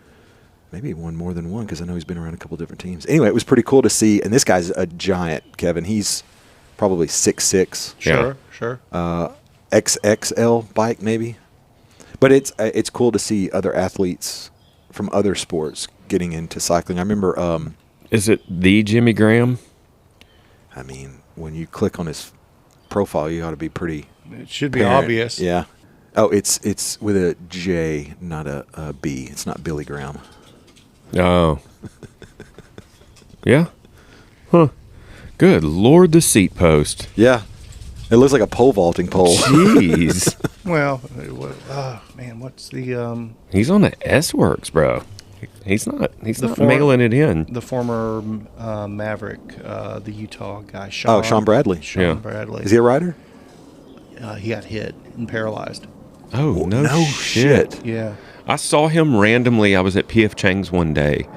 maybe he won more than one because I know he's been around a couple different teams. Anyway, it was pretty cool to see, and this guy's a giant, Kevin. He's probably 6'6". Sure. XXL bike maybe. But it's cool to see other athletes from other sports getting into cycling. I remember Is it the Jimmy Graham? When you click on his profile, you ought to be pretty It should be apparent. obvious. Yeah. Oh, it's with a J, not a B. It's not Billy Graham. Oh. Yeah? Huh. Good Lord, the seat post. Yeah. It looks like a pole vaulting pole. Jeez. Well, man, what's the He's on the S-Works, bro. He's not form- mailing it in. the former Maverick, the Utah guy, Sean. Oh, Sean Bradley. Yeah. Bradley. Is he a rider? He got hit and paralyzed. Oh, no shit. Yeah. I saw him randomly. I was at P.F. Chang's one day,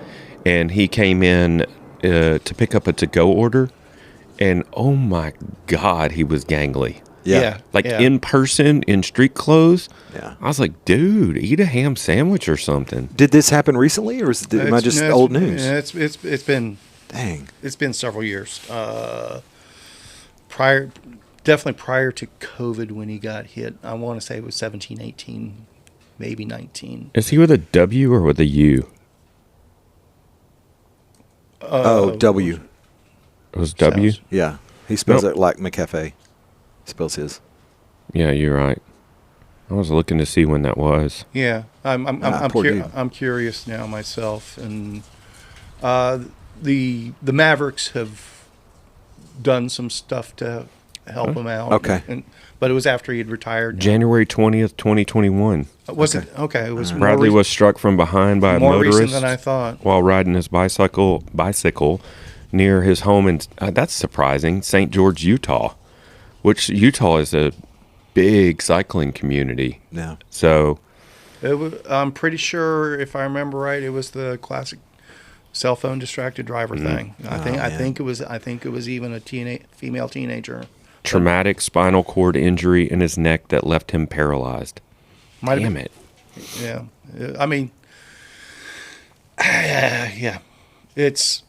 and he came in to pick up a to-go order, and oh my God, he was gangly. Yeah. Like yeah. in person, in street clothes. Yeah. I was like, dude, eat a ham sandwich or something. Did this happen recently, or am I just old news? Yeah, it's been Dang. It's been several years. Definitely prior to COVID when he got hit. I want to say it was 17, 18, maybe 19. Is he with a W or with a U? W. It was W? Sounds- Yeah. He spells Nope. it like McCafe. Spells his. Yeah, you're right. I was looking to see when that was. Yeah, I'm poor dude. I'm curious now myself, and the Mavericks have done some stuff to help him out. Okay. But it was after he had retired. January 20th, 2021. Was it okay? It was Bradley was struck from behind by a more motorist recent than I thought. while riding his bicycle near his home in that's surprising, St. George, Utah, which Utah is a big cycling community. Yeah. So I'm pretty sure, if I remember right, it was the classic cell phone distracted driver thing. I man. think it was even a female teenager. traumatic spinal cord injury in his neck that left him paralyzed. Might have Damn been- it. Yeah, I mean, yeah, it's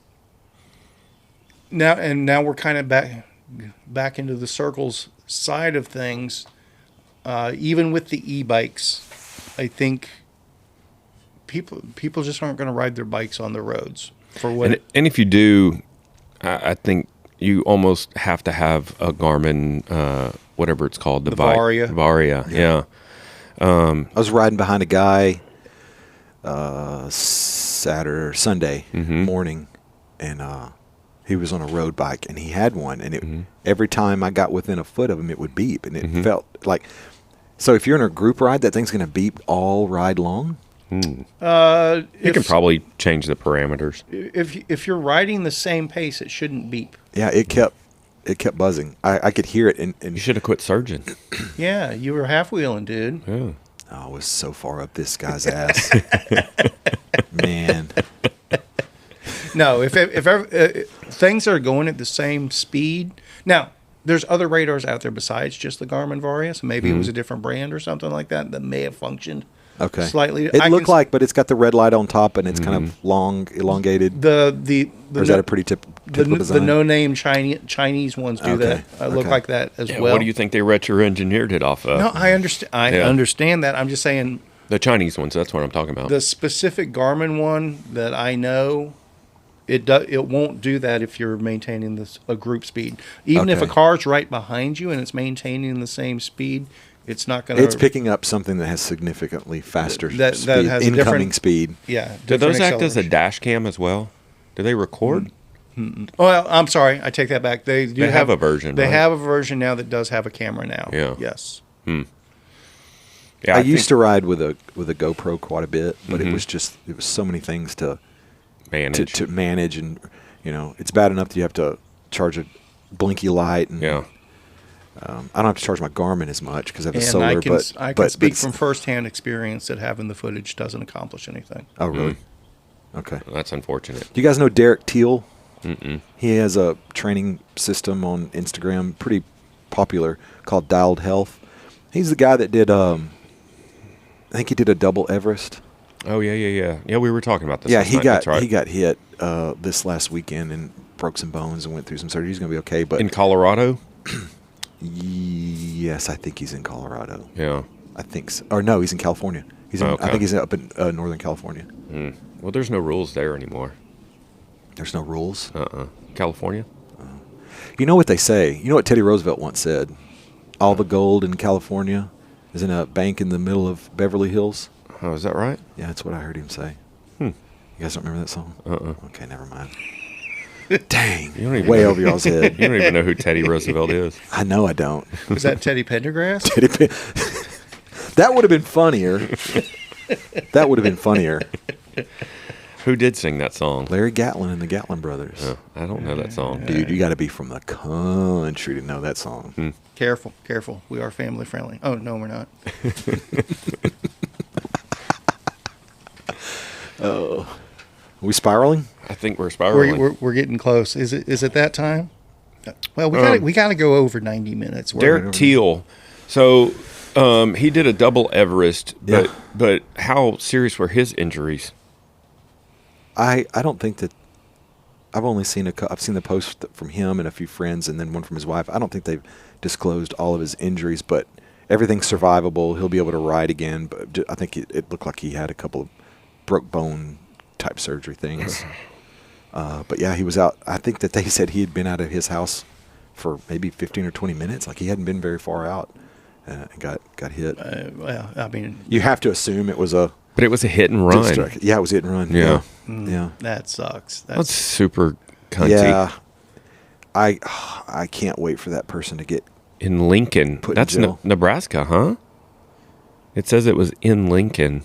now we're kind of back into the circles side of things. Even with the e-bikes, I think people just aren't going to ride their bikes on the roads for what. And if you do, I think you almost have to have a Garmin, whatever it's called, The Varia. Varia, yeah. I was riding behind a guy Sunday morning, and he was on a road bike, and he had one, and it every time I got within a foot of him, it would beep, and it felt like. So if you're in a group ride, that thing's going to beep all ride long. You can probably change the parameters. if you're riding the same pace, it shouldn't beep. Yeah, it kept buzzing. I could hear it, and You should have quit surging. Yeah, you were half wheeling, dude. Yeah. I was so far up this guy's ass. Man. No, if things are going at the same speed. Now, there's other radars out there besides just the Garmin Varia. So maybe it was a different brand or something like that may have functioned Okay. slightly. It looked like, but it's got the red light on top, and it's kind of long, elongated. the Or is that a pretty typical the design? no-name Chinese ones do Okay, that. Look okay. like that as Yeah, well. what do you think they retro-engineed it off of? No, I understand. I Yeah. understand that. I'm just saying The Chinese ones, that's what I'm talking about. the specific Garmin one that I know, it won't do that if you're maintaining a group speed. Even if a Okay. car's right behind you and it's maintaining the same speed, it's not going to. It's picking up something that has significantly faster That speed, has a incoming different- speed. Yeah. Do those different act as a acceleration. dash cam as well? Do they record? Well, I'm sorry. I take that back. They do They have a version, They right? have a version now that does have a camera now. Yeah. Yes. Yeah, I used to ride with a GoPro quite a bit, but Mm-hmm. it was so many things to manage. to manage, and it's bad enough that you have to charge a blinky light, and Yeah. I don't have to charge my Garmin as much because I have a And solar. I can but speak it's- from firsthand experience that having the footage doesn't accomplish anything. Oh really? Okay. That's unfortunate. Do you guys know Derek Teal? He has a training system on Instagram, pretty popular, called Dialed Health. He's the guy that did, I think he did a double Everest. Oh, yeah. Yeah, we were talking about this. Yeah, last he night. got That's right. he got hit this last weekend and broke some bones and went through some surgery. He's going to be okay, but In Colorado? yes, I think he's in Colorado. Yeah. I think so. Or no, he's in California. I Okay. think he's up in Northern California. Well, there's no rules there anymore. There's no rules. California? You know what they say? You know what Teddy Roosevelt once said? All the gold in California is in a bank in the middle of Beverly Hills. Oh, is that right? Yeah, that's what I heard him say. You guys don't remember that song? Okay, never mind. Dang. You don't even Way know- over y'all's head. You don't even know who Teddy Roosevelt is. I know I don't. Was that Teddy Pendergrass? That would have been funnier. That would have been funnier. Who did sing that song? Larry Gatlin and the Gatlin Brothers. Oh, I don't know that song. Dude, you got to be from the country to know that song. Careful. We are family friendly. Oh, no, we're not. Are we spiraling? I think we're spiraling. We're getting close. Is it that time? Well, we got to go over 90 minutes. Derek Teal. So he did a double Everest, but how serious were his injuries? I don't think that. I've only seen I've seen the post from him and a few friends, and then one from his wife. I don't think they've disclosed all of his injuries, but everything's survivable. He'll be able to ride again. But I think it looked like he had a couple of broke bone type surgery things. But yeah, he was out. I think that they said he had been out of his house for maybe 15 or 20 minutes. Like he hadn't been very far out and got hit. Well, I mean, you have to assume it was a. But it was a hit and run. Yeah, it was hit and run. Yeah. Yeah. That sucks. That's super cunty. Yeah. I can't wait for that person to get in Lincoln. put That's in jail. Nebraska, huh? It says it was in Lincoln.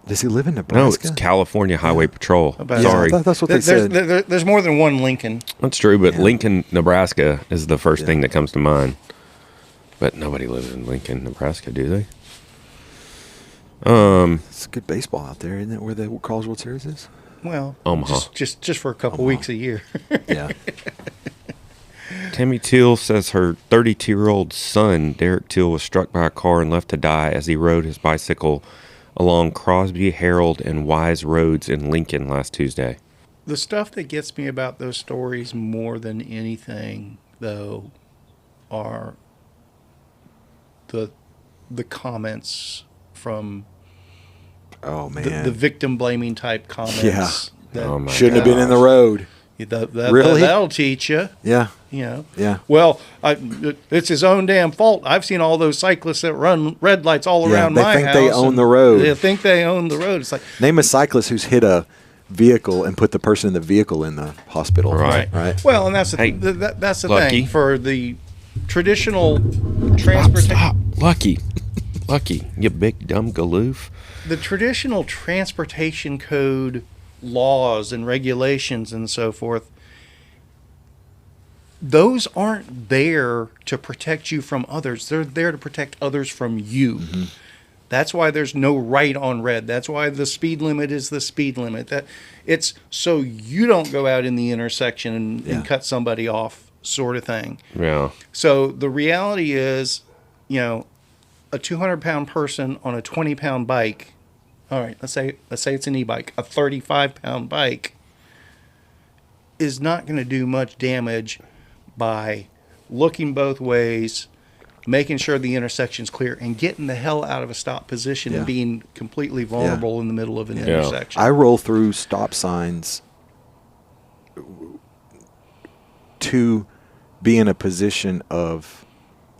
Does he live in Nebraska? No, it's California Highway Patrol. Sorry. That's what they said. There's more than one Lincoln. That's true, but Lincoln, Nebraska is the first thing that comes to mind. But nobody lives in Lincoln, Nebraska, do they? It's good baseball out there, isn't it? Where the College World Series is. Well, Omaha. Just for a couple weeks a year. Yeah. Tammy Teal says her 32-year-old son, Derek Teal, was struck by a car and left to die as he rode his bicycle along Crosby, Harold, and Wise roads in Lincoln last Tuesday. The stuff that gets me about those stories more than anything, though, are the comments from Oh man. the victim blaming type comments. Yeah. That, Oh, my Shouldn't have been in the road. Really? That'll teach you. Yeah. You know. Yeah. Well, it's his own damn fault. I've seen all those cyclists that run red lights all around they my think house. they own the road. They think they own the road. It's like, Name a cyclist who's hit a vehicle and put the person in the vehicle in the hospital. Right. Right. well, and that's Hey, that's the Lucky. thing for the traditional transportation. Stop. Lucky, you big dumb galoof. The traditional transportation code laws and regulations and so forth, those aren't there to protect you from others. They're there to protect others from you. Mm-hmm. That's why there's no right on red. That's why the speed limit is the speed limit. That it's so you don't go out in the intersection and cut somebody off, sort of thing. Yeah. So the reality is, you know, a 200-pound person on a 20-pound bike. All right, let's say it's an e-bike. A 35-pound bike is not going to do much damage by looking both ways, making sure the intersection's clear, and getting the hell out of a stop position and being completely vulnerable in the middle of an intersection. I roll through stop signs to be in a position of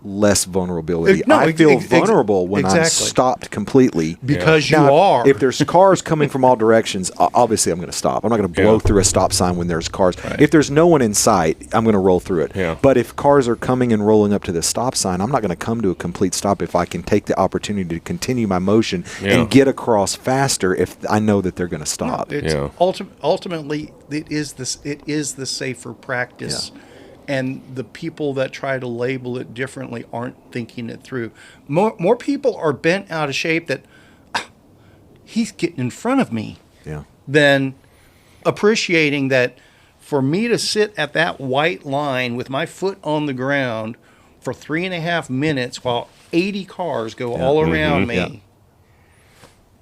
less vulnerability. I feel vulnerable when I'm stopped completely. Because you now, are. If there's cars coming from all directions, obviously I'm going to stop. I'm not going to blow through a stop sign when there's cars. Right. If there's no one in sight, I'm going to roll through it. Yeah. But if cars are coming and rolling up to the stop sign, I'm not going to come to a complete stop if I can take the opportunity to continue my motion and get across faster if I know that they're going to stop. No, it's ultimately, it is the safer practice. Yeah. And the people that try to label it differently aren't thinking it through. More people are bent out of shape that he's getting in front of me than appreciating that for me to sit at that white line with my foot on the ground for 3.5 minutes while 80 cars go all around me,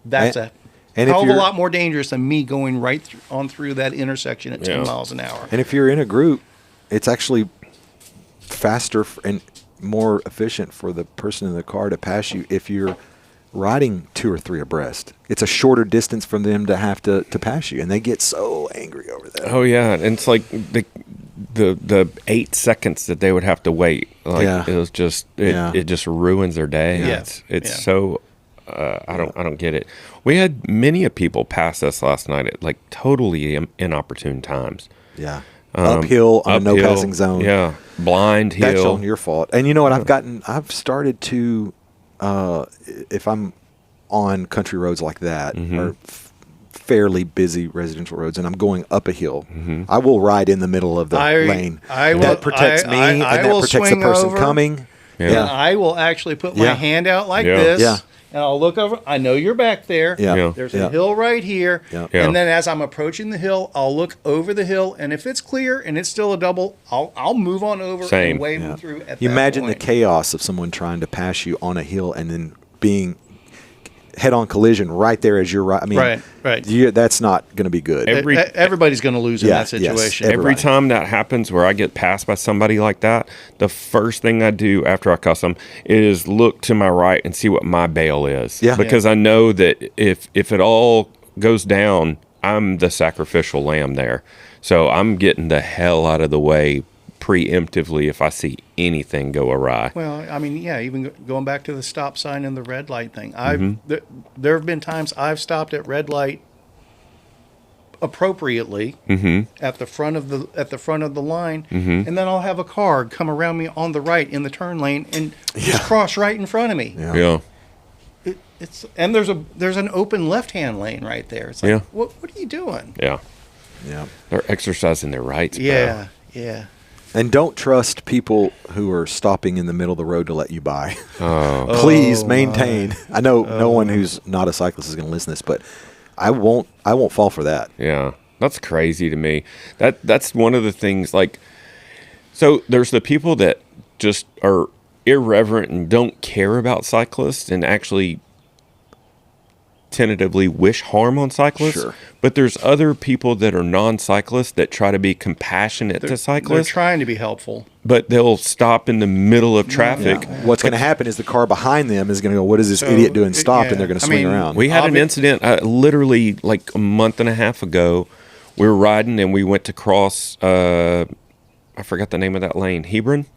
that's a hell of a lot more dangerous than me going right through that intersection at 10 miles an hour. And if you're in a group, it's actually faster and more efficient for the person in the car to pass you if you're riding 2 or 3 abreast. It's a shorter distance for them to have to pass you, and they get so angry over that. Oh yeah, and it's like the 8 seconds that they would have to wait. Like it was just it just ruins their day. Yeah. It's so I don't get it. We had many people pass us last night at like totally inopportune times. Yeah. Uphill on a no passing zone. Yeah. Blind hill. That's on your fault. And you know what? I've started to, if I'm on country roads like that, or fairly busy residential roads, and I'm going up a hill, I will ride in the middle of the lane. That protects me, and that protects the person coming. Yeah. And I will actually put my Yeah. hand out like Yeah. this. Yeah. And I'll look over. I know you're back there. Yeah. Yeah. There's Yeah. a hill right here. Yeah. Yeah. And then as I'm approaching the hill, I'll look over the hill. And if it's clear and it's still a double, I'll move on over Same. and wave Yeah. them through at You that imagine point. the chaos of someone trying to pass you on a hill and then being head-on collision right there as you're right. I mean, Right. that's not going to be good. Everybody's going to lose in Yeah, that situation. yes. Every Everybody. time that happens where I get passed by somebody like that, the first thing I do after I cuss them is look to my right and see what my bail is. Yeah. Because I know that if it all goes down, I'm the sacrificial lamb there. So I'm getting the hell out of the way preemptively if I see anything go awry. Well, I mean, yeah, even going back to the stop sign and the red light thing. There have been times I've stopped at red light appropriately at the front of the line, and then I'll have a car come around me on the right in the turn lane and just cross right in front of me. Yeah. And there's an open left-hand lane right there. It's like, Yeah. what are you doing? Yeah. Yeah. They're exercising their rights, bro. Yeah. And don't trust people who are stopping in the middle of the road to let you by. Oh. Please maintain. I know no one who's not a cyclist is going to listen to this, but I won't fall for that. Yeah, that's crazy to me. That's one of the things. Like, so there's the people that just are irreverent and don't care about cyclists and actually tentatively wish harm on cyclists. Sure. But there's other people that are non-cyclists that try to be compassionate to They're cyclists, trying to be helpful. but they'll stop in the middle of traffic. What's going to happen is the car behind them is going to go, "What is this So, idiot doing? Stop!" yeah, And they're going to I swing mean, around. We had an Obvi- incident literally like a month and a half ago. We were riding and we went to cross. I forgot the name of that lane. Hebron?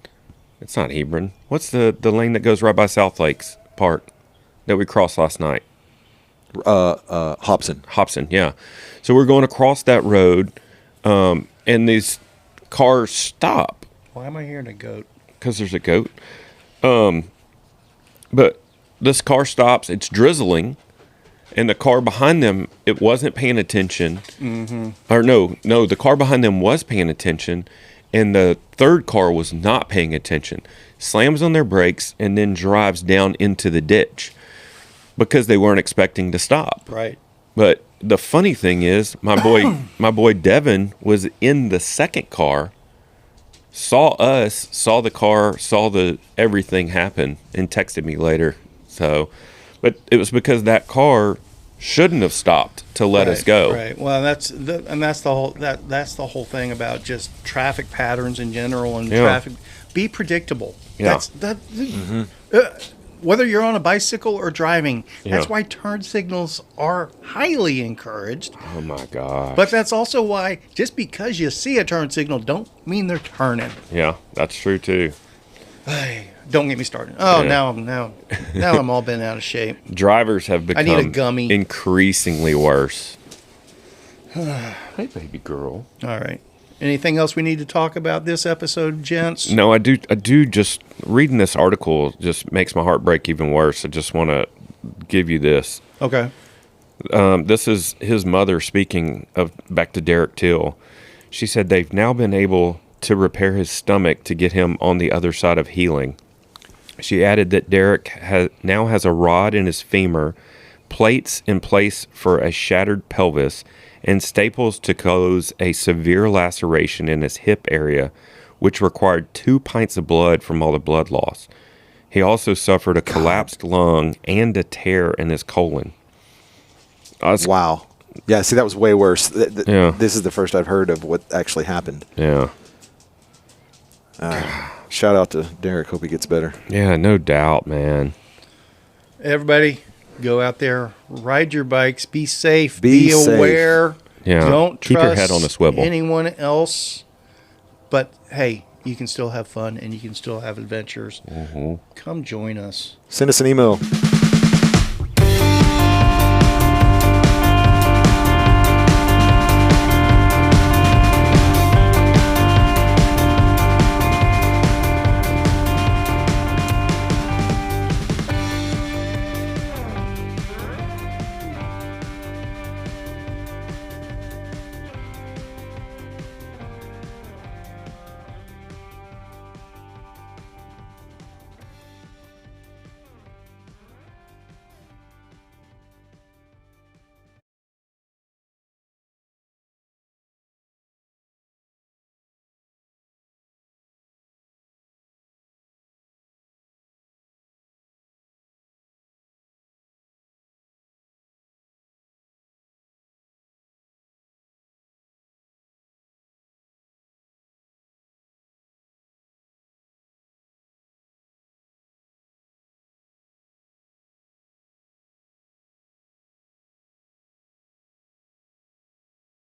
It's not Hebron. What's the lane that goes right by South Lakes Park that we crossed last night? Hobson, yeah. So we're going across that road, and these cars stop Why am I hearing a goat? because there's a goat. But this car stops. It's drizzling, and the car behind them, it wasn't paying attention. Or no, the car behind them was paying attention, and the third car was not paying attention. Slams on their brakes and then drives down into the ditch because they weren't expecting to stop. Right. But the funny thing is, my boy Devin was in the second car, saw us, saw the car, saw the everything happen, and texted me later. So, but it was because that car shouldn't have stopped to let us go. Right. Well, that's the whole thing about just traffic patterns in general and Yeah. traffic. Be predictable. Yeah. Whether you're on a bicycle or driving, that's Yeah. why turn signals are highly encouraged. Oh my god! But that's also why just because you see a turn signal don't mean they're turning. Yeah, that's true too. Hey, don't get me started. Oh, Yeah. now I'm all bent out of shape. Drivers have I need a become gummy. increasingly worse. Hey, baby girl. All right. Anything else we need to talk about this episode, gents? No, I do. Just reading this article just makes my heart break even worse. I just want to give you this. Okay. This is his mother speaking of back to Derek Till. She said they've now been able to repair his stomach to get him on the other side of healing. She added that Derek now has a rod in his femur, plates in place for a shattered pelvis, and staples to close a severe laceration in his hip area, which required 2 pints of blood from all the blood loss. He also suffered a collapsed lung and a tear in his colon. Wow. Yeah, see, that was way worse. Yeah. This is the first I've heard of what actually happened. Yeah. Shout out to Derek. Hope he gets better. Yeah, no doubt, man. Everybody, go out there, ride your bikes, be safe, Be safe. aware. Yeah. Don't Keep trust your head on a swivel. anyone else. But hey, you can still have fun and you can still have adventures. Come join us. Send us an email.